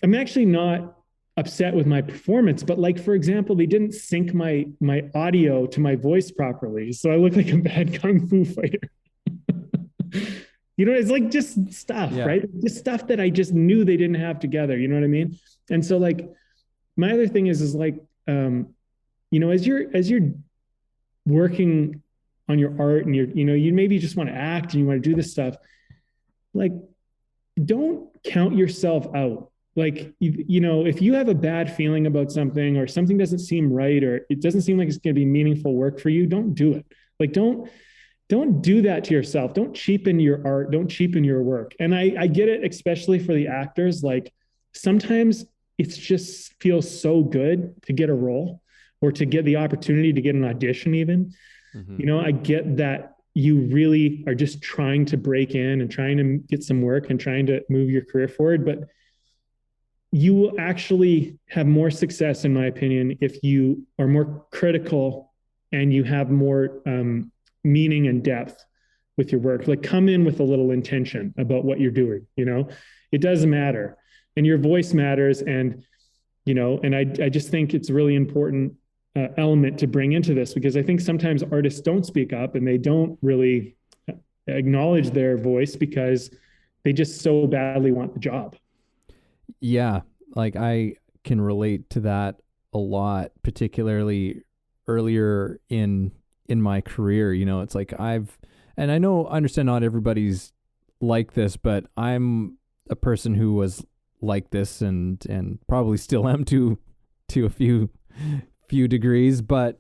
I'm actually not upset with my performance, but like, for example, they didn't sync my audio to my voice properly. So I look like a bad kung fu fighter. It's like just stuff, Yeah. right? Just stuff that I just knew they didn't have together. You know what I mean? And so like, my other thing is like, as you're working on your art and you maybe just want to act and you want to do this stuff, like, don't count yourself out. Like, if you have a bad feeling about something or something doesn't seem right, or it doesn't seem like it's going to be meaningful work for you, don't do it. Like, don't do that to yourself. Don't cheapen your art. Don't cheapen your work. And I get it, especially for the actors. Like, sometimes it's just feels so good to get a role or to get the opportunity to get an audition even. Mm-hmm. I get that you really are just trying to break in and trying to get some work and trying to move your career forward. But you will actually have more success, in my opinion, if you are more critical and you have more meaning and depth with your work. Like, come in with a little intention about what you're doing. It doesn't matter. And your voice matters. And, and I just think it's a really important element to bring into this, because I think sometimes artists don't speak up and they don't really acknowledge their voice because they just so badly want the job. Yeah, like I can relate to that a lot, particularly earlier in my career. It's like and I understand not everybody's like this, but I'm a person who was like this and probably still am to a few degrees. But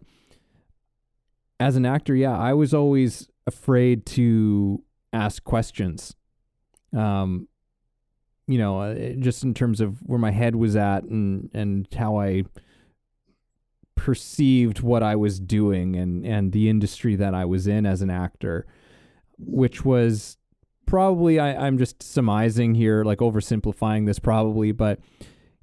as an actor, yeah, I was always afraid to ask questions. Just in terms of where my head was at and how I perceived what I was doing and the industry that I was in as an actor, which was probably, I'm just surmising here, like oversimplifying this probably, but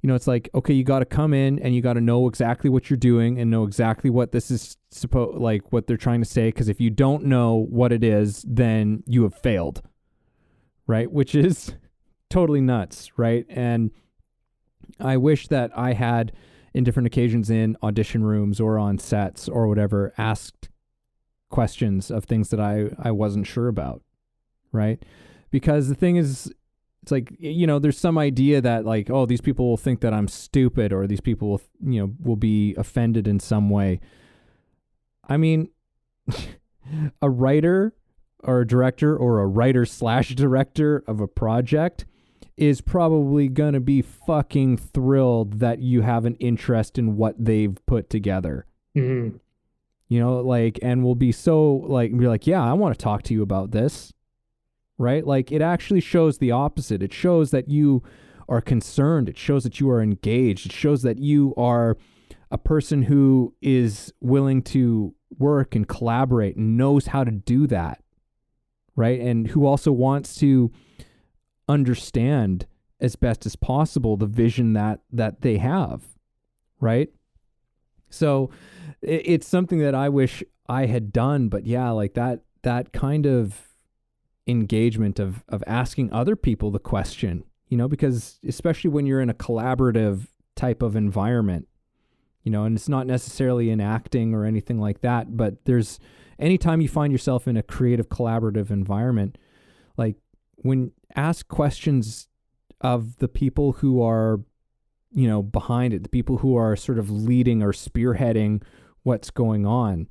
it's like, okay, you got to come in and you got to know exactly what you're doing and know exactly what this is like what they're trying to say. Because if you don't know what it is, then you have failed, right? Which is totally nuts, right? And I wish that I had, in different occasions in audition rooms or on sets or whatever, asked questions of things that I wasn't sure about, right? Because the thing is, it's like, there's some idea that like, oh, these people will think that I'm stupid, or these people will, will be offended in some way. I mean, a writer or a director or a writer/director of a project is probably going to be fucking thrilled that you have an interest in what they've put together. Mm-hmm. And will be so like, be like, yeah, I want to talk to you about this. Right? Like, it actually shows the opposite. It shows that you are concerned. It shows that you are engaged. It shows that you are a person who is willing to work and collaborate and knows how to do that. Right? And who also wants to understand as best as possible the vision that they have. Right? So it's something that I wish I had done, but yeah, like that kind of engagement of asking other people the question, because especially when you're in a collaborative type of environment, and it's not necessarily in acting or anything like that, but anytime you find yourself in a creative collaborative environment, like, when ask questions of the people who are, behind it, the people who are sort of leading or spearheading what's going on,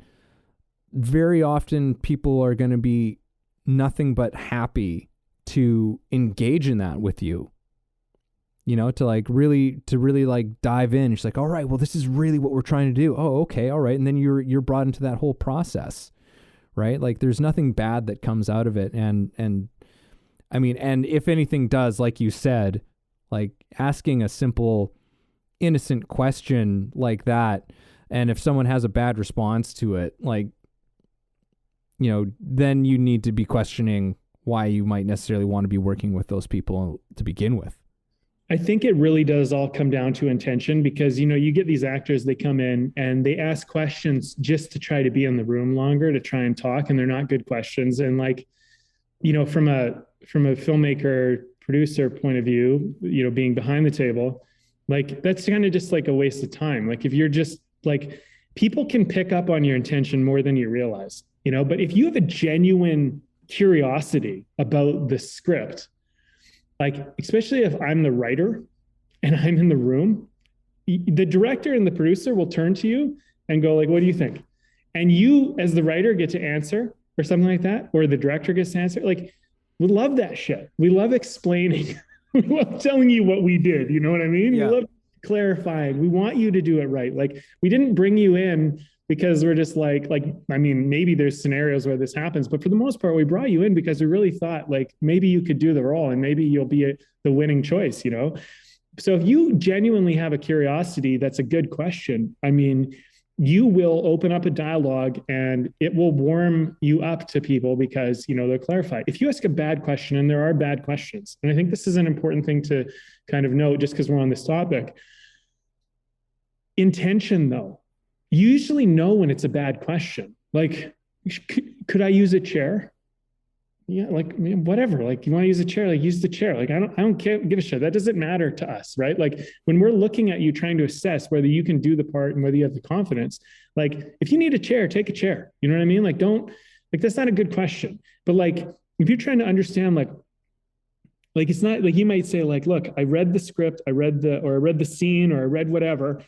very often people are going to be nothing but happy to engage in that with you, to really like dive in. It's like, all right, well, this is really what we're trying to do. Oh, okay. All right. And then you're brought into that whole process, right? Like, there's nothing bad that comes out of it. And I mean, and if anything does, like you said, Like asking a simple, innocent question like that, and if someone has a bad response to it, like, then you need to be questioning why you might necessarily want to be working with those people to begin with. I think it really does all come down to intention, because, you get these actors, they come in and they ask questions just to try to be in the room longer, to try and talk, and they're not good questions. And like, from a filmmaker producer point of view, being behind the table, like that's kind of just like a waste of time. Like if you're just like, people can pick up on your intention more than you realize, but if you have a genuine curiosity about the script, like, especially if I'm the writer and I'm in the room, the director and the producer will turn to you and go like, what do you think? And you, as the writer, get to answer or something like that, or the director gets to answer. Like, we love that shit. We love explaining. We love telling you what we did. You know what I mean? Yeah. We love clarifying. We want you to do it right. Like, we didn't bring you in because we're just like, I mean, maybe there's scenarios where this happens, but for the most part, we brought you in because we really thought like maybe you could do the role and maybe you'll be the winning choice, So if you genuinely have a curiosity, that's a good question. I mean, you will open up a dialogue and it will warm you up to people because, they'll clarify. If you ask a bad question, and there are bad questions, and I think this is an important thing to kind of note just because we're on this topic. Intention, though, you usually know when it's a bad question. Like, could I use a chair? Yeah, like whatever. Like, you want to use a chair? Like, use the chair. Like, I don't care, give a shit. That doesn't matter to us, right? Like, when we're looking at you, trying to assess whether you can do the part and whether you have the confidence. Like, if you need a chair, take a chair. You know what I mean? Like, that's not a good question. But like, if you're trying to understand, like it's not like you might say, like, look, I read the script, I read the scene, or I read whatever,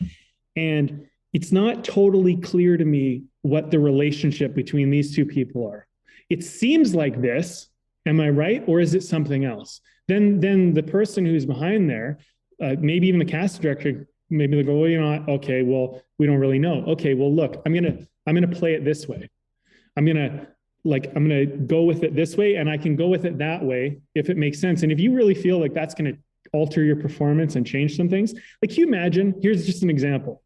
and it's not totally clear to me what the relationship between these two people are. It seems like this. Am I right? Or is it something else? Then the person who's behind there, maybe even the casting director, maybe they'll go, well, okay, well, we don't really know. Okay, well, look, I'm gonna play it this way. I'm gonna go with it this way, and I can go with it that way if it makes sense. And if you really feel like that's gonna alter your performance and change some things, like, can you imagine, here's just an example.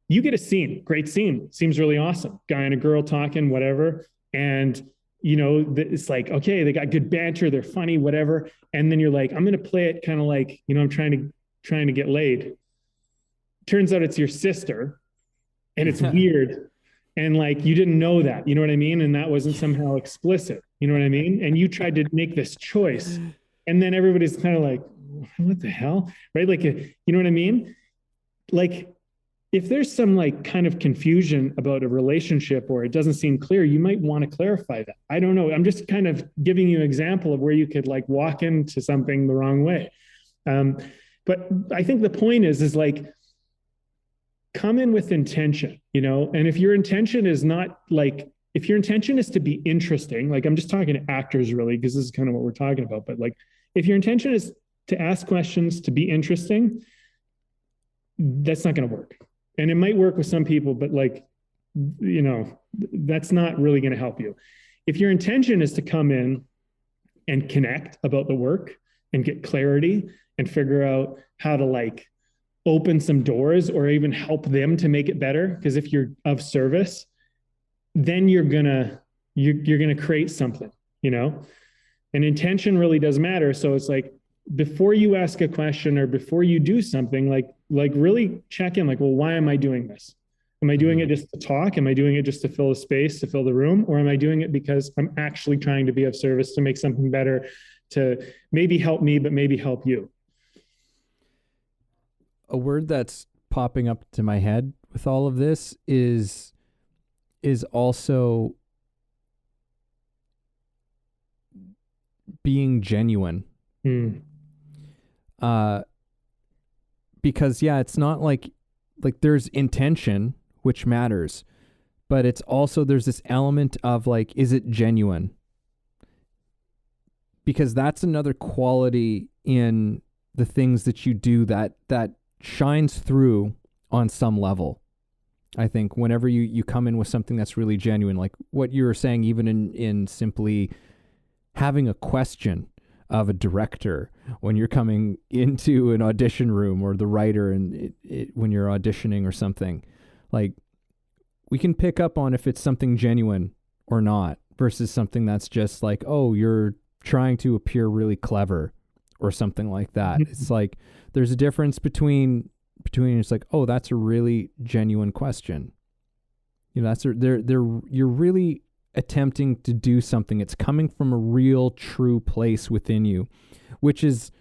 You get a scene, great scene, seems really awesome. Guy and a girl talking, whatever. And, it's like, okay, they got good banter, they're funny, whatever. And then you're like, I'm going to play it kind of like, I'm trying to get laid. Turns out it's your sister, and it's weird. And like, you didn't know that, you know what I mean? And that wasn't somehow explicit, you know what I mean? And you tried to make this choice. And then everybody's kind of like, what the hell? Right? Like, you know what I mean? Like, if there's some like kind of confusion about a relationship or it doesn't seem clear, you might want to clarify that. I don't know. I'm just kind of giving you an example of where you could like walk into something the wrong way. But I think the point is like, come in with intention, and if your intention is not like, if your intention is to be interesting, like, I'm just talking to actors really, because this is kind of what we're talking about. But like, if your intention is to ask questions, to be interesting, that's not going to work. And it might work with some people, but like, that's not really going to help you. If your intention is to come in and connect about the work and get clarity and figure out how to like open some doors or even help them to make it better, because if you're of service, then you're gonna create something, and intention really does matter. So it's like, before you ask a question or before you do something, like really check in, like, well, why am I doing this? Am I doing it just to talk? Am I doing it just to fill a space, to fill the room? Or am I doing it because I'm actually trying to be of service, to make something better, to maybe help me, but maybe help you? A word that's popping up to my head with all of this is also being genuine. Because it's not like there's intention, which matters, but it's also, there's this element of like, is it genuine? Because that's another quality in the things that you do that shines through on some level. I think whenever you come in with something that's really genuine, like what you were saying, even in simply having a question of a director when you're coming into an audition room, or the writer and when you're auditioning or something. Like, we can pick up on if it's something genuine or not, versus something that's just like, oh, you're trying to appear really clever or something like that. It's like, there's a difference between it's like, oh, that's a really genuine question. You know, you're really attempting to do something. It's coming from a real, true place within you, which is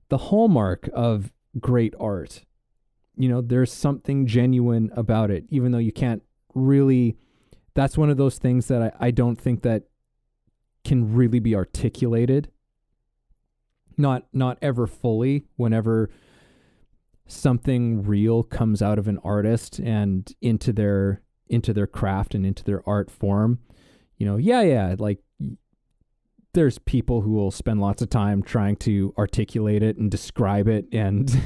the hallmark of great art. You know, there's something genuine about it, even though you can't really, that's one of those things that I don't think that can really be articulated. Not ever fully. Whenever something real comes out of an artist and into their craft and into their art form, you know, like, there's people who will spend lots of time trying to articulate it and describe it, and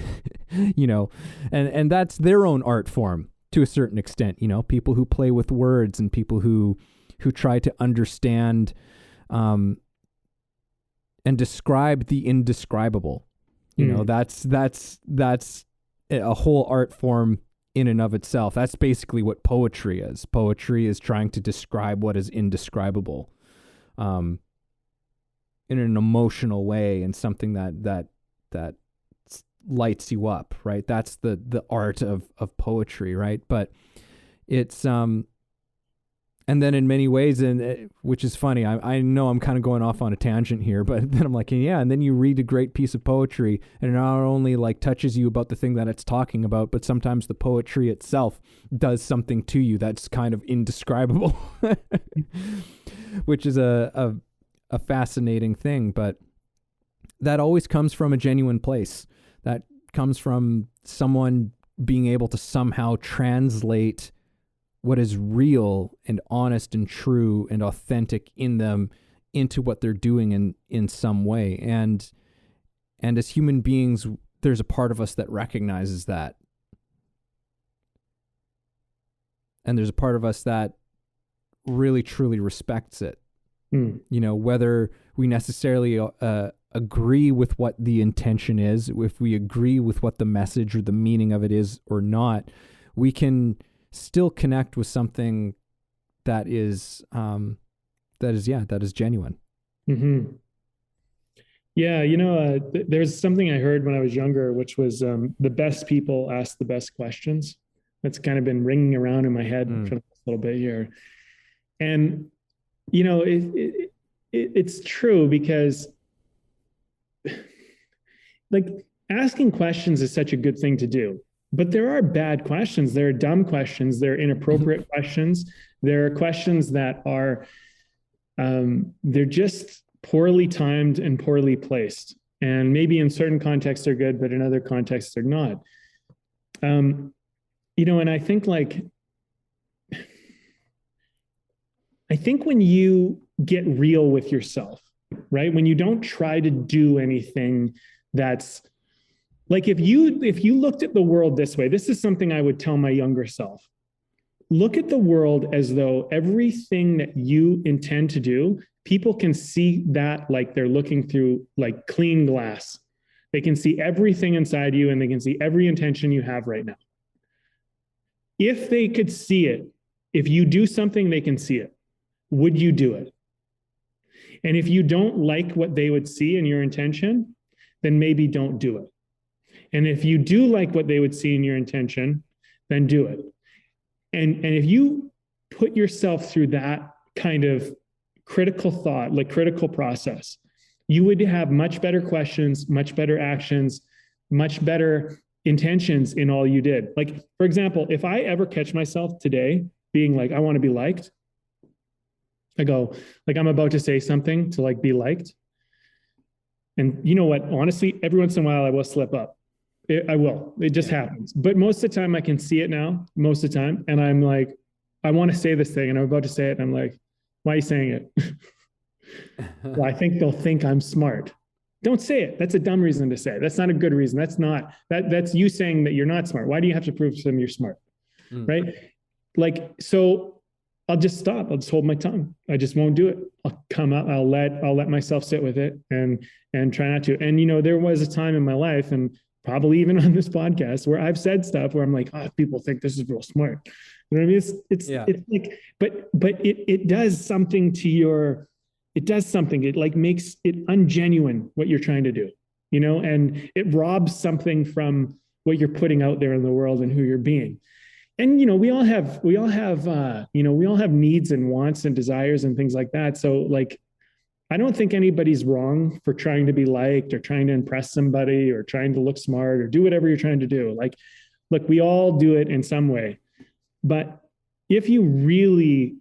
you know, and that's their own art form to a certain extent. You know, people who play with words and people who try to understand and describe the indescribable. You know, that's a whole art form in and of itself. That's basically what poetry is. Poetry is trying to describe what is indescribable, in an emotional way, and something that lights you up, right? That's the art of poetry, right? But it's and then in many ways, and which is funny, I know I'm kind of going off on a tangent here, but then I'm like, yeah, and then you read a great piece of poetry, and it not only like touches you about the thing that it's talking about, but sometimes the poetry itself does something to you that's kind of indescribable, which is a fascinating thing. But that always comes from a genuine place. That comes from someone being able to somehow translate what is real and honest and true and authentic in them into what they're doing in some way. And as human beings, there's a part of us that recognizes that. And there's a part of us that really, truly respects it. You know, whether we necessarily agree with what the intention is, if we agree with what the message or the meaning of it is or not, we can still connect with something that is genuine. Mm-hmm. Yeah, you know, there's something I heard when I was younger, which was the best people ask the best questions. That's kind of been ringing around in my head for a little bit here. And, you know, it's true, because like, asking questions is such a good thing to do. But there are bad questions. There are dumb questions. There are inappropriate questions. There are questions that are, they're just poorly timed and poorly placed. And maybe in certain contexts they're good, but in other contexts they're not. You know, and I think when you get real with yourself, right? When you don't try to do anything that's, like, if you looked at the world this way, this is something I would tell my younger self. Look at the world as though everything that you intend to do, people can see that like they're looking through like clean glass. They can see everything inside you, and they can see every intention you have right now. If they could see it, if you do something, they can see it. Would you do it? And if you don't like what they would see in your intention, then maybe don't do it. And if you do like what they would see in your intention, then do it. And if you put yourself through that kind of critical thought, like critical process, you would have much better questions, much better actions, much better intentions in all you did. Like, for example, if I ever catch myself today being like, I want to be liked, I go, like, I'm about to say something to like be liked. And you know what? Honestly, every once in a while I will slip up. I will. It just happens. But most of the time I can see it now, most of the time. And I'm like, I want to say this thing, and I'm about to say it. And I'm like, why are you saying it? Well, I think they'll think I'm smart. Don't say it. That's a dumb reason to say it. That's not a good reason. That's you saying that you're not smart. Why do you have to prove to them you're smart? Right? Like, so I'll just stop. I'll just hold my tongue. I just won't do it. I'll come up. I'll let myself sit with it and try not to. And, you know, there was a time in my life, and probably even on this podcast, where I've said stuff where I'm like, oh, people think this is real smart. You know what I mean? It's like, but it does something to it does something. It like makes it ungenuine what you're trying to do, you know, and it robs something from what you're putting out there in the world and who you're being. And, you know, we all have needs and wants and desires and things like that. So like, I don't think anybody's wrong for trying to be liked or trying to impress somebody or trying to look smart or do whatever you're trying to do. Like, look, we all do it in some way. But if you really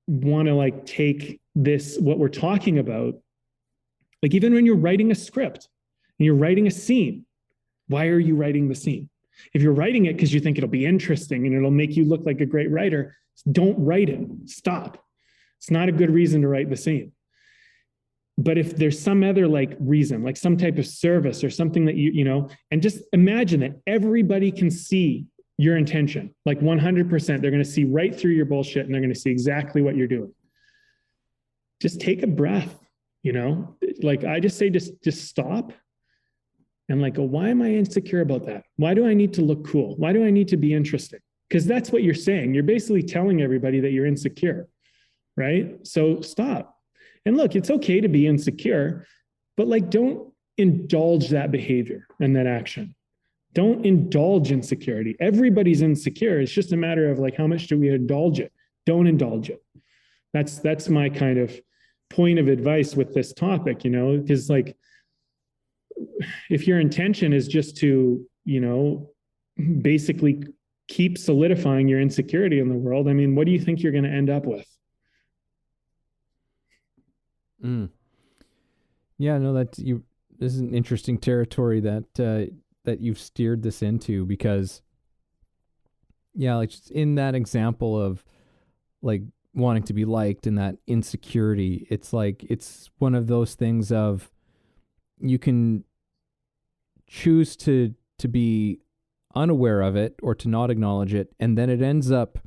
want to like take this, what we're talking about, like even when you're writing a script and you're writing a scene, why are you writing the scene? If you're writing it because you think it'll be interesting and it'll make you look like a great writer, don't write it. Stop. It's not a good reason to write the scene. But if there's some other like reason, like some type of service or something that you know, and just imagine that everybody can see your intention, like 100%, they're going to see right through your bullshit and they're going to see exactly what you're doing. Just take a breath, you know, like I just say, just stop and like, go, why am I insecure about that? Why do I need to look cool? Why do I need to be interesting? Because that's what you're saying. You're basically telling everybody that you're insecure, right? So stop. And look, it's okay to be insecure, but like, don't indulge that behavior and that action. Don't indulge insecurity. Everybody's insecure. It's just a matter of like, how much do we indulge it? Don't indulge it. That's my kind of point of advice with this topic, you know, because like, if your intention is just to, you know, basically keep solidifying your insecurity in the world, I mean, what do you think you're going to end up with? Yeah, no, this is an interesting territory that you've steered this into, because yeah, like just in that example of like wanting to be liked and that insecurity, it's like, it's one of those things of you can choose to be unaware of it or to not acknowledge it, and then it ends up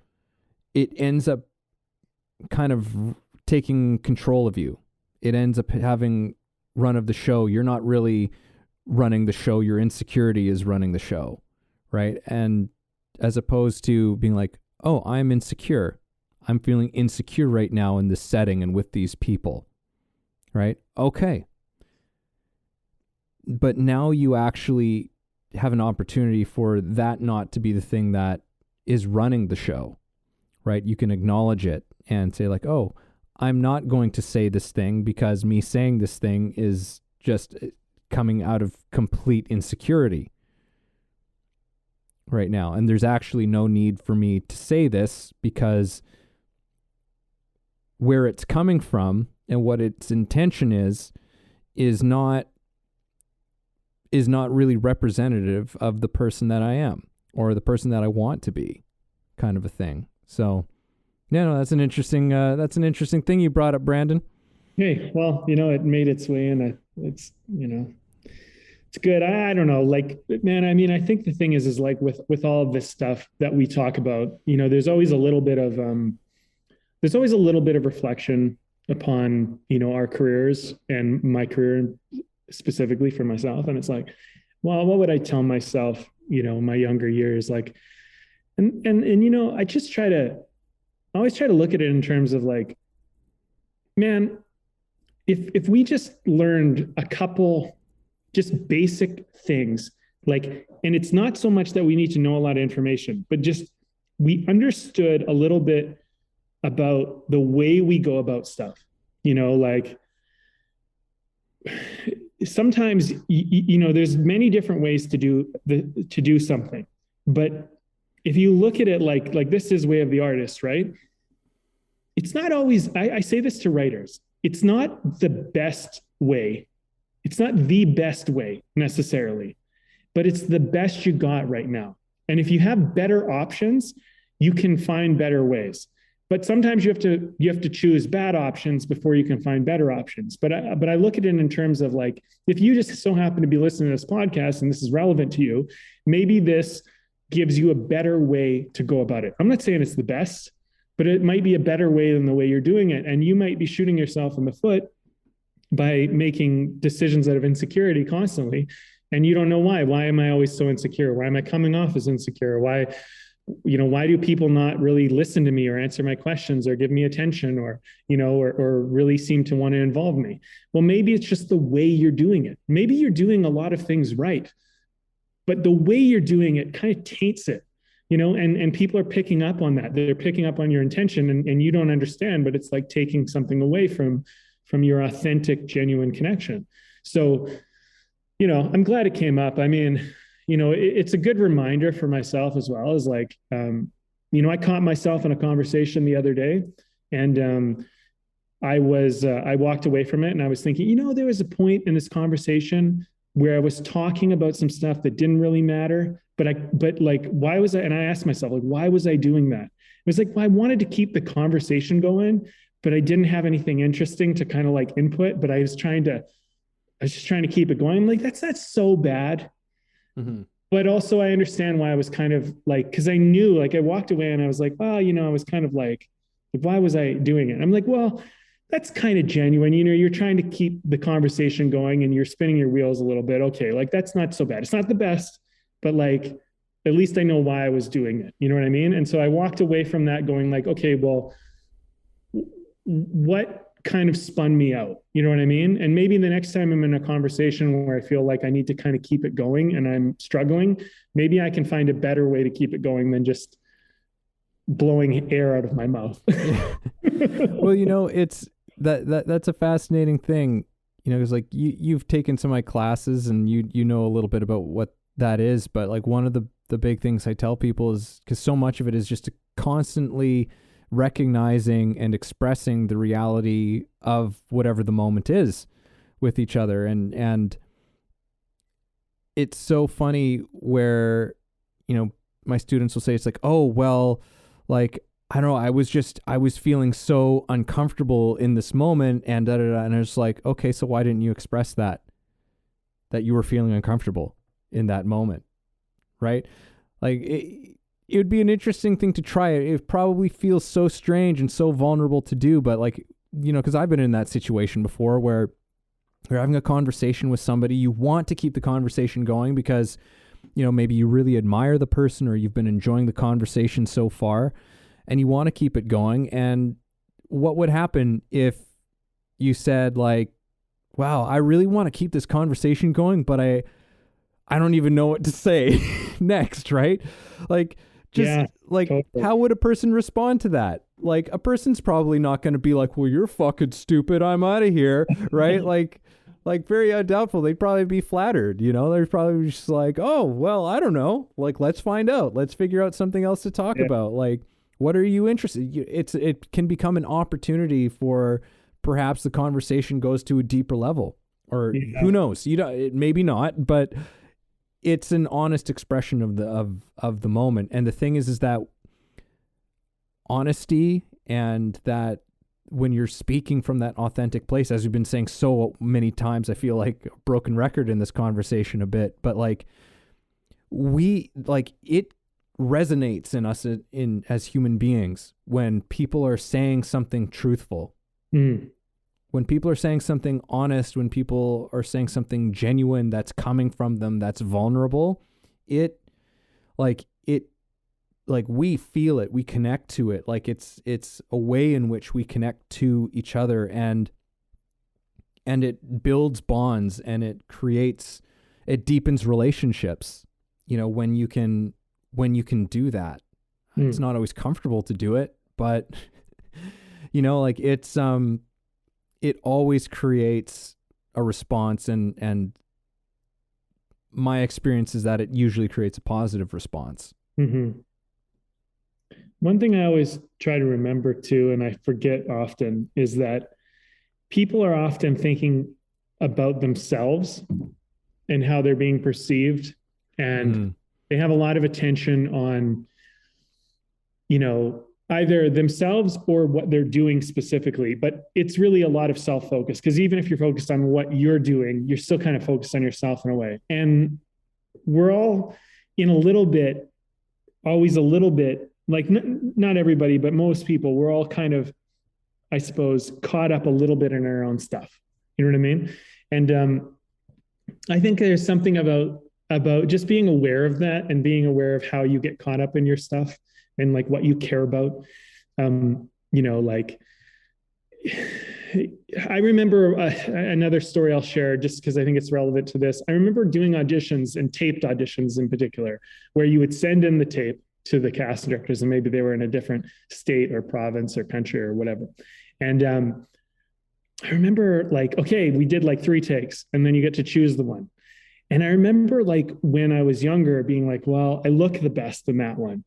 kind of taking control of you. It ends up having run of the show. You're not really running the show. Your insecurity is running the show, right? And as opposed to being like, oh, I'm insecure. I'm feeling insecure right now in this setting and with these people, right? Okay. But now you actually have an opportunity for that not to be the thing that is running the show, right? You can acknowledge it and say like, oh, I'm not going to say this thing because me saying this thing is just coming out of complete insecurity right now. And there's actually no need for me to say this, because where it's coming from and what its intention is not really representative of the person that I am or the person that I want to be, kind of a thing. So yeah, no, that's an interesting thing you brought up, Brandon. Hey, well, you know, it made its way in. It's, you know, it's good. I don't know, like, man, I mean, I think the thing is like with all of this stuff that we talk about, you know, there's always a little bit of reflection upon, you know, our careers and my career specifically for myself. And it's like, well, what would I tell myself, you know, in my younger years? Like, and, you know, I always try to look at it in terms of like, man, if we just learned a couple just basic things, like, and it's not so much that we need to know a lot of information, but just we understood a little bit about the way we go about stuff, you know, like sometimes, you know, there's many different ways to do something, but if you look at it like this is way of the artist, right? It's not always, I say this to writers, it's not the best way. It's not the best way necessarily, but it's the best you got right now. And if you have better options, you can find better ways. But sometimes you have to choose bad options before you can find better options. But I look at it in terms of like, if you just so happen to be listening to this podcast and this is relevant to you, maybe this gives you a better way to go about it. I'm not saying it's the best, but it might be a better way than the way you're doing it. And you might be shooting yourself in the foot by making decisions out of insecurity constantly. And you don't know why. Why am I always so insecure? Why am I coming off as insecure? Why do people not really listen to me or answer my questions or give me attention or really seem to want to involve me? Well, maybe it's just the way you're doing it. Maybe you're doing a lot of things right, but the way you're doing it kind of taints it, and people are picking up on that. They're picking up on your intention, and you don't understand, but it's like taking something away from your authentic, genuine connection. So, I'm glad it came up. I mean, it's a good reminder for myself as well, as like, I caught myself in a conversation the other day, and I walked away from it, and I was thinking, there was a point in this conversation where I was talking about some stuff that didn't really matter, but like, why was I? And I asked myself, like, why was I doing that? It was like, well, I wanted to keep the conversation going, but I didn't have anything interesting to kind of like input, but I was just trying to keep it going. I'm like, that's not so bad. Mm-hmm. But also I understand why I was kind of like, because I knew, like, I walked away and I was like, well, I was kind of like, why was I doing it? I'm like, well, that's kind of genuine. You're trying to keep the conversation going and you're spinning your wheels a little bit. Okay, like, that's not so bad. It's not the best, but like, at least I know why I was doing it. You know what I mean? And so I walked away from that going like, okay, well, what kind of spun me out? You know what I mean? And maybe the next time I'm in a conversation where I feel like I need to kind of keep it going and I'm struggling, maybe I can find a better way to keep it going than just blowing air out of my mouth. Well, it's that's a fascinating thing, because like you've taken some of my classes and you know a little bit about what that is, but like one of the big things I tell people is, because so much of it is just to constantly recognizing and expressing the reality of whatever the moment is with each other. And it's so funny where, my students will say, it's like, oh, well, like, I don't know, I was feeling so uncomfortable in this moment and and I was like, okay, so why didn't you express that you were feeling uncomfortable in that moment? Right? Like, it would be an interesting thing to try. It probably feels so strange and so vulnerable to do, but like, because I've been in that situation before where you're having a conversation with somebody, you want to keep the conversation going because, maybe you really admire the person or you've been enjoying the conversation so far and you want to keep it going. And what would happen if you said like, wow, I really want to keep this conversation going, but I don't even know what to say next, right? Like, totally. How would a person respond to that? Like, a person's probably not going to be like, well, you're fucking stupid, I'm out of here, right? like very doubtful. They'd probably be flattered, They're probably just like, oh, well, I don't know. Like, let's find out. Let's figure out something else to talk about. Like, what are you interested? It can become an opportunity for perhaps the conversation goes to a deeper level, or who knows? Maybe not, but it's an honest expression of the moment. And the thing is that honesty, and that when you're speaking from that authentic place, as we've been saying so many times, I feel like a broken record in this conversation a bit, but like it resonates in us as human beings when people are saying something truthful. When people are saying something honest, when people are saying something genuine that's coming from them, that's vulnerable, we feel it, we connect to it. Like it's a way in which we connect to each other, and it builds bonds, and it deepens relationships, when you can do that. It's not always comfortable to do it, but it always creates a response, and my experience is that it usually creates a positive response. Mm-hmm. One thing I always try to remember too, and I forget often, is that people are often thinking about themselves and how they're being perceived. And they have a lot of attention on, either themselves or what they're doing specifically, but it's really a lot of self-focus, because even if you're focused on what you're doing, you're still kind of focused on yourself in a way. And we're all always a little bit like not everybody, but most people, we're all kind of, I suppose, caught up a little bit in our own stuff. You know what I mean? And I think there's something about just being aware of that and being aware of how you get caught up in your stuff and like what you care about. Like I remember another story I'll share just because I think it's relevant to this. I remember doing auditions and taped auditions in particular, where you would send in the tape to the casting directors, and maybe they were in a different state or province or country or whatever. And I remember like, okay, we did like 3 takes, and then you get to choose the one. And I remember like when I was younger being like, well, I look the best in that one.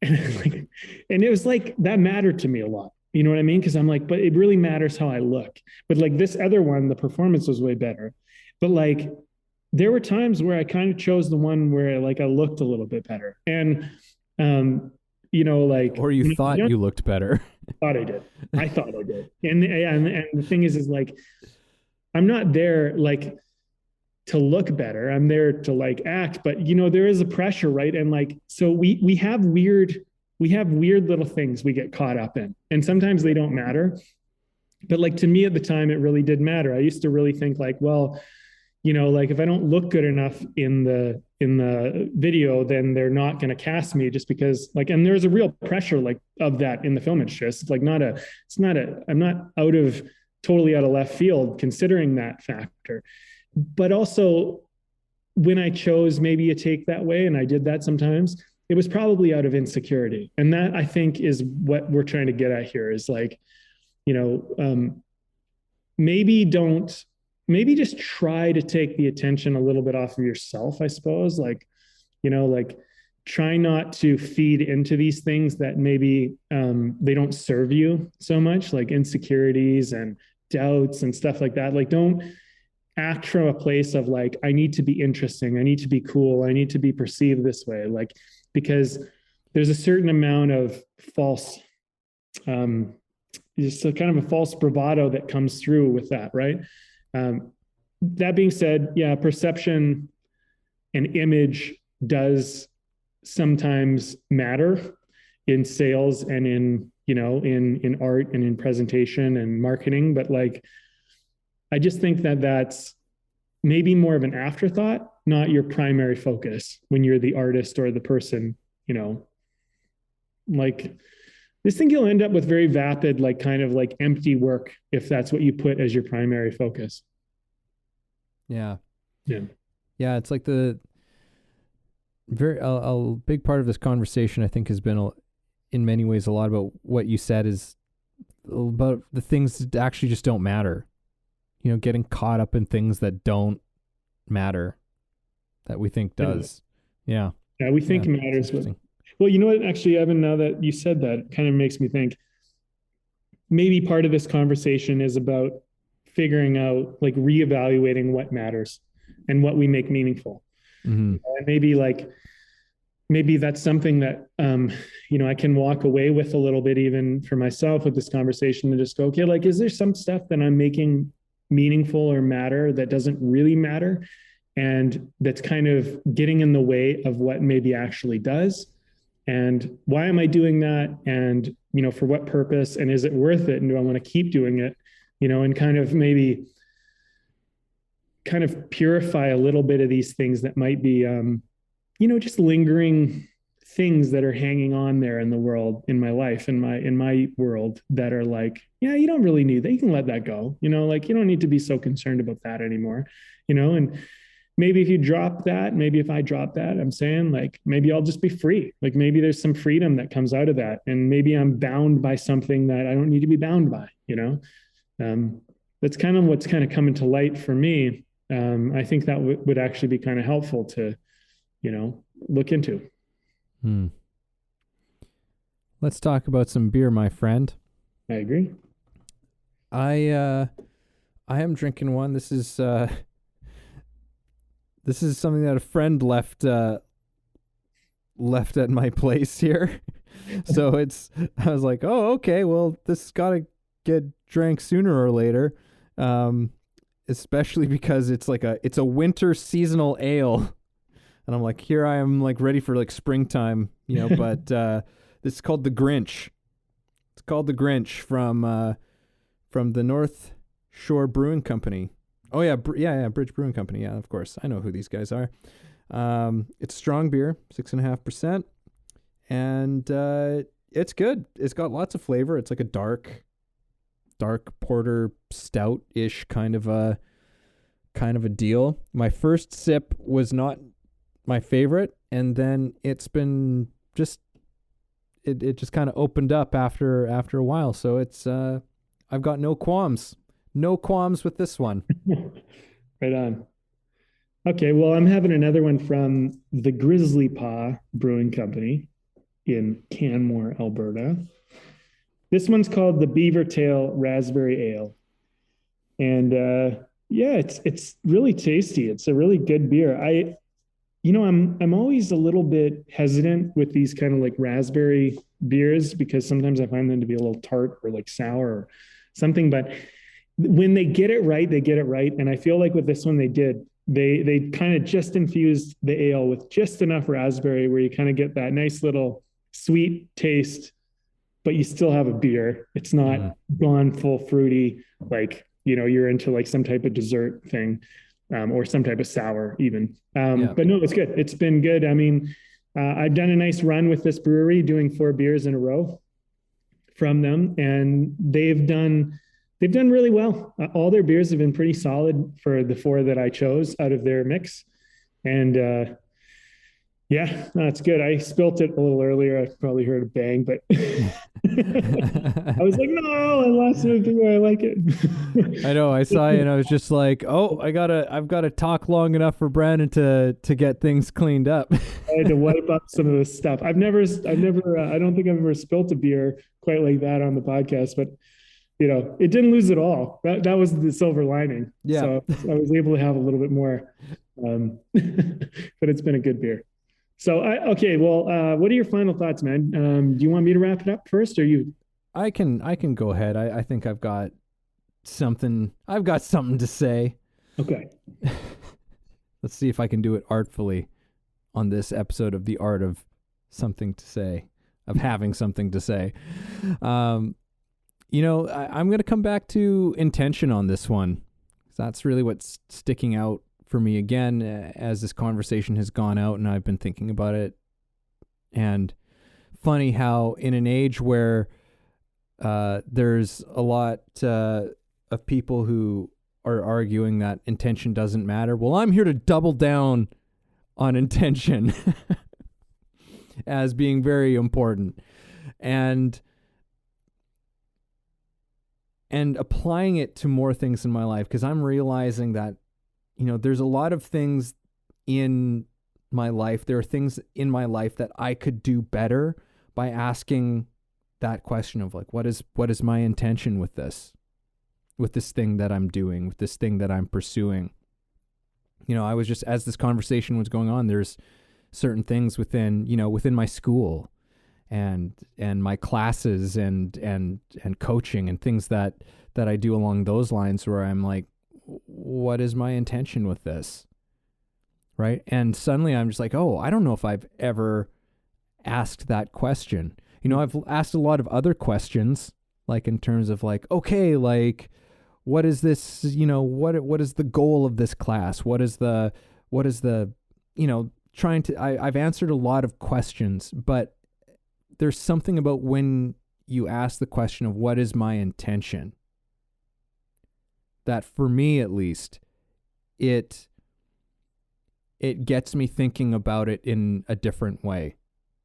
And it was like, that mattered to me a lot. You know what I mean? Because I'm like, but it really matters how I look. But like this other one, the performance was way better. But like, there were times where I kind of chose the one where like I looked a little bit better. And, like, or you thought you looked better. I thought I did. And the thing is like, I'm not there like to look better. I'm there to like act, but there is a pressure, right? And like, so we have weird little things we get caught up in, and sometimes they don't matter. But like, to me at the time, it really did matter. I used to really think like, well, like if I don't look good enough in the video, then they're not going to cast me, just because like, and there's a real pressure like of that in the film industry. It's like I'm not totally out of left field considering that factor. But also when I chose maybe a take that way, and I did that sometimes, it was probably out of insecurity. And that, I think, is what we're trying to get at here is like, maybe just try to take the attention a little bit off of yourself, I suppose. Like, like try not to feed into these things that maybe they don't serve you so much, like insecurities and doubts and stuff like that. Like, don't act from a place of like, I need to be interesting, I need to be cool, I need to be perceived this way. Like, because there's a certain amount of false, just a kind of a false bravado that comes through with that, right? That being said, yeah, perception and image does sometimes matter in sales and in art and in presentation and marketing. But like, I just think that that's maybe more of an afterthought, not your primary focus when you're the artist or the person, like, this thing, you'll end up with very vapid, like kind of like empty work if that's what you put as your primary focus. Yeah. Yeah. Yeah. It's like the very, a big part of this conversation, I think, has been in many ways a lot about what you said, is about the things that actually just don't matter. Getting caught up in things that don't matter, that we think does. Yeah. Yeah, we think matters. Well, you know what? Actually, Evan, now that you said that, it kind of makes me think maybe part of this conversation is about figuring out, like, reevaluating what matters and what we make meaningful. Mm-hmm. And maybe that's something that, I can walk away with a little bit, even for myself, with this conversation, and just go, okay, like, is there some stuff that I'm making meaningful or matter that doesn't really matter, and that's kind of getting in the way of what maybe actually does? And why am I doing that? And, for what purpose? And is it worth it? And do I want to keep doing it? And kind of maybe kind of purify a little bit of these things that might be, just lingering things that are hanging on there in the world, in my life, in my world, that are like, yeah, you don't really need that. You can let that go. Like, you don't need to be so concerned about that anymore. And maybe if you drop that, maybe if I drop that, I'm saying, like, maybe I'll just be free. Like, maybe there's some freedom that comes out of that. And maybe I'm bound by something that I don't need to be bound by, that's kind of what's kind of coming to light for me. I think that would actually be kind of helpful to, look into. Let's talk about some beer, my friend. I agree. I am drinking one. This is something that a friend left at my place here. So I was like, oh, okay, well, this has got to get drank sooner or later. Especially because it's a winter seasonal ale. And I'm like, here I am, like, ready for like springtime, but This is called the Grinch. It's called the Grinch from the North Shore Brewing Company. Oh yeah, Bridge Brewing Company. Yeah, of course, I know who these guys are. It's strong beer, 6.5%, and it's good. It's got lots of flavor. It's like a dark porter stout-ish kind of a deal. My first sip was not my favorite, and then it's been just it just kind of opened up after a while. So it's I've got no qualms with this one. Right on. Okay, well, I'm having another one from the Grizzly Paw Brewing Company in Canmore, Alberta. This one's called the Beaver Tail Raspberry Ale. And yeah, it's really tasty. It's a really good beer. I'm always a little bit hesitant with these kind of like raspberry beers because sometimes I find them to be a little tart or like sour or something. But when they get it right, they get it right. And I feel like with this one, they did. They kind of just infused the ale with just enough raspberry where you kind of get that nice little sweet taste, but you still have a beer. It's not gone full fruity, like, you're into like some type of dessert thing, or some type of sour even. But no, it's good. It's been good. I mean, I've done a nice run with this brewery doing 4 beers in a row from them, and they've done really well. All their beers have been pretty solid for the 4 that I chose out of their mix. And yeah, no, it's good. I spilt it a little earlier. I probably heard a bang, but I was like, no, I lost something where I like it. I know. I saw you and I was just like, oh, I've got to talk long enough for Brandon to get things cleaned up. I had to wipe up some of this stuff. I don't think I've ever spilt a beer quite like that on the podcast, but it didn't lose at all. That was the silver lining. Yeah. So I was able to have a little bit more, but it's been a good beer. So okay. Well, what are your final thoughts, man? Do you want me to wrap it up first, or you? I can go ahead. I think I've got something to say. Okay. Let's see if I can do it artfully on this episode of The Art of Something to Say, of having something to say. I'm going to come back to intention on this one. That's really what's sticking out for me again as this conversation has gone out and I've been thinking about it. And funny how in an age where there's a lot of people who are arguing that intention doesn't matter. Well, I'm here to double down on intention as being very important. And applying it to more things in my life, because I'm realizing that, there's a lot of things in my life. There are things in my life that I could do better by asking that question of like, what is my intention with this thing that I'm doing, with this thing that I'm pursuing? I was just, as this conversation was going on, there's certain things within my school and my classes and coaching and things that I do along those lines where I'm like, what is my intention with this? Right. And suddenly I'm just like, oh, I don't know if I've ever asked that question. I've asked a lot of other questions, like in terms of like, okay, like, what is this, what is the goal of this class? What is the, I've answered a lot of questions, but there's something about when you ask the question of what is my intention, that for me at least, it gets me thinking about it in a different way.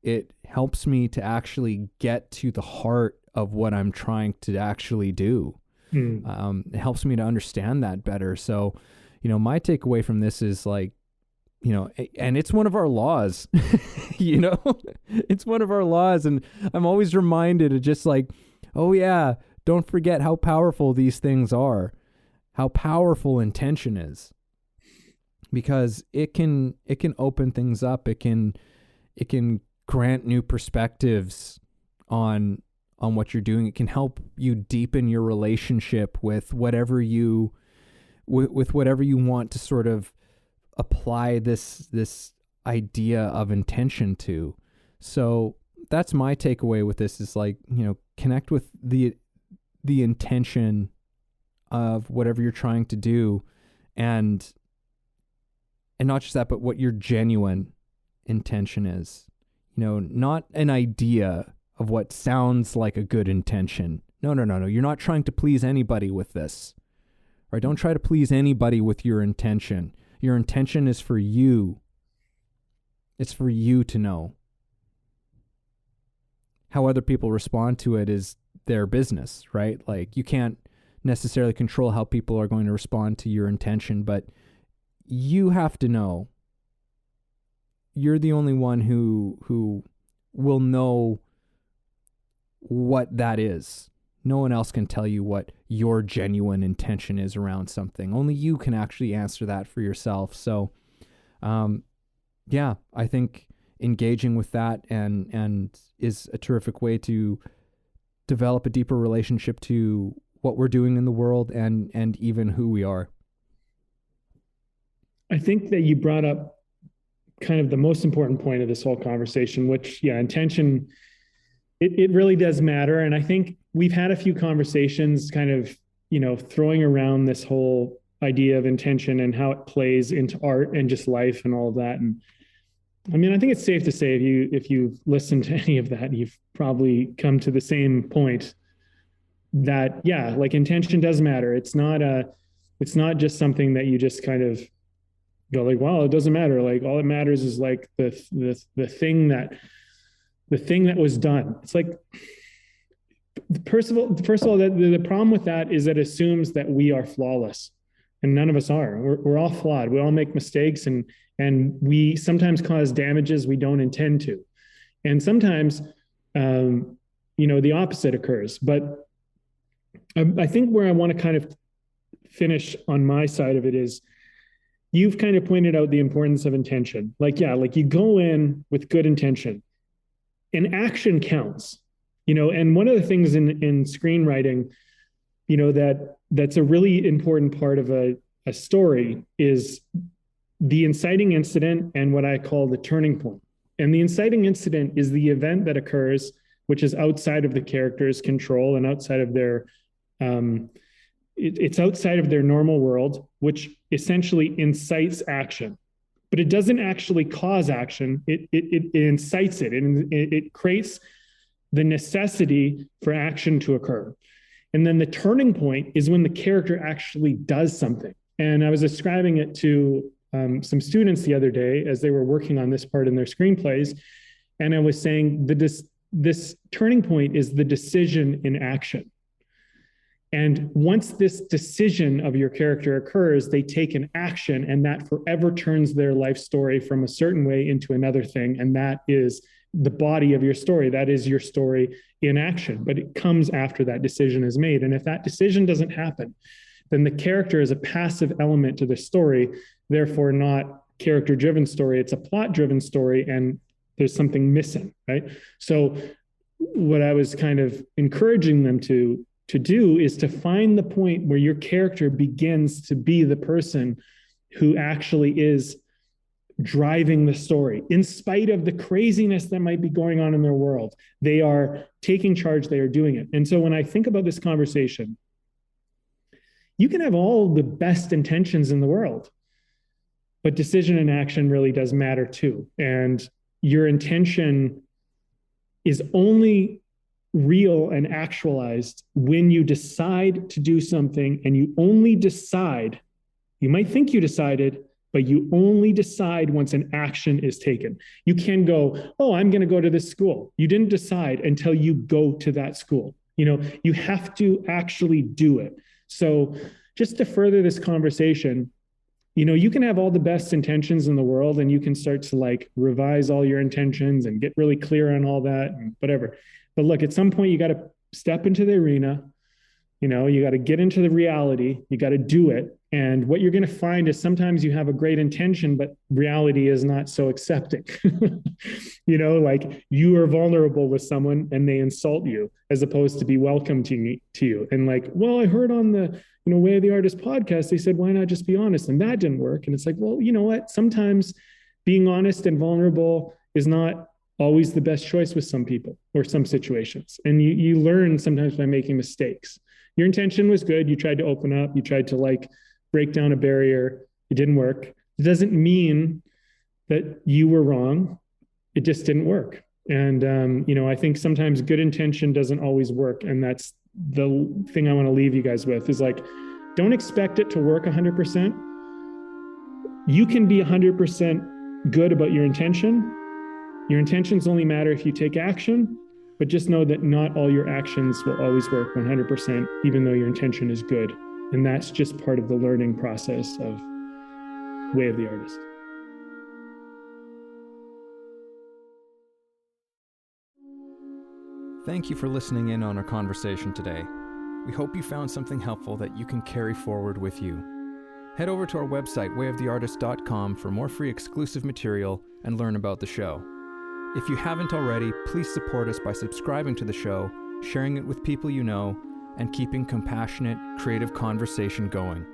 It helps me to actually get to the heart of what I'm trying to actually do. It helps me to understand that better. So, my takeaway from this is like, and it's one of our laws, it's one of our laws. And I'm always reminded of just like, oh yeah, don't forget how powerful these things are, how powerful intention is, because it can open things up. It can grant new perspectives on what you're doing. It can help you deepen your relationship with whatever you want to sort of apply this idea of intention to. So that's my takeaway with this is like, connect with the intention of whatever you're trying to do, and not just that, but what your genuine intention is. Not an idea of what sounds like a good intention. No. You're not trying to please anybody with this. Right? Don't try to please anybody with your intention. Your intention is for you. It's for you to know. How other people respond to it is their business, right? Like, you can't necessarily control how people are going to respond to your intention, but you have to know. You're the only one who will know what that is. No one else can tell you what your genuine intention is around something. Only you can actually answer that for yourself. So, I think engaging with that and is a terrific way to develop a deeper relationship to what we're doing in the world and even who we are. I think that you brought up kind of the most important point of this whole conversation, which, intention, it really does matter. And I think we've had a few conversations kind of, throwing around this whole idea of intention and how it plays into art and just life and all of that. And I mean, I think it's safe to say if you've listened to any of that, you've probably come to the same point that, like, intention does matter. It's not just something that you just kind of go like, well, it doesn't matter. Like, all it matters is like the thing that was done. It's like, first of all, the problem with that is it assumes that we are flawless, and none of us are. We're all flawed. We all make mistakes, and we sometimes cause damages we don't intend to. And sometimes, the opposite occurs. But I think where I want to kind of finish on my side of it is, you've kind of pointed out the importance of intention. Like you go in with good intention, and action counts, and one of the things in screenwriting, that's a really important part of a story is the inciting incident and what I call the turning point. And the inciting incident is the event that occurs, which is outside of the character's control and outside of their, it's outside of their normal world, which essentially incites action. But it doesn't actually cause action. It incites it. It creates the necessity for action to occur. And then the turning point is when the character actually does something. And I was describing it to some students the other day as they were working on this part in their screenplays. And I was saying this turning point is the decision in action. And once this decision of your character occurs, they take an action, and that forever turns their life story from a certain way into another thing. And that is the body of your story. That is your story in action, but it comes after that decision is made. And if that decision doesn't happen, then the character is a passive element to the story, therefore not character-driven story. It's a plot-driven story, and there's something missing, right? So what I was kind of encouraging them to do is to find the point where your character begins to be the person who actually is driving the story. In spite of the craziness that might be going on in their world, they are taking charge, they are doing it. And so when I think about this conversation, you can have all the best intentions in the world, but decision and action really does matter too. And your intention is only real and actualized when you decide to do something, and you only decide, you might think you decided, but you only decide once an action is taken. You can go, oh, I'm going to go to this school. You didn't decide until you go to that school. You have to actually do it. So just to further this conversation, you can have all the best intentions in the world, and you can start to like revise all your intentions and get really clear on all that and whatever. But look, at some point you got to step into the arena, you got to get into the reality, you got to do it. And what you're going to find is sometimes you have a great intention, but reality is not so accepting. Like you are vulnerable with someone and they insult you as opposed to be welcome to you. And like, well, I heard on the, Way of the Artist podcast, they said, why not just be honest? And that didn't work. And it's like, well, you know what? Sometimes being honest and vulnerable is not always the best choice with some people or some situations. And you learn sometimes by making mistakes. Your intention was good. You tried to open up, you tried to like break down a barrier. It didn't work. It doesn't mean that you were wrong. It just didn't work. And, I think sometimes good intention doesn't always work. And that's the thing I want to leave you guys with is like, don't expect it to work 100%. You can be 100% good about your intention. Your intentions only matter if you take action, but just know that not all your actions will always work 100%, even though your intention is good. And that's just part of the learning process of Way of the Artist. Thank you for listening in on our conversation today. We hope you found something helpful that you can carry forward with you. Head over to our website, wayoftheartist.com, for more free exclusive material and learn about the show. If you haven't already, please support us by subscribing to the show, sharing it with people you know, and keeping compassionate, creative conversation going.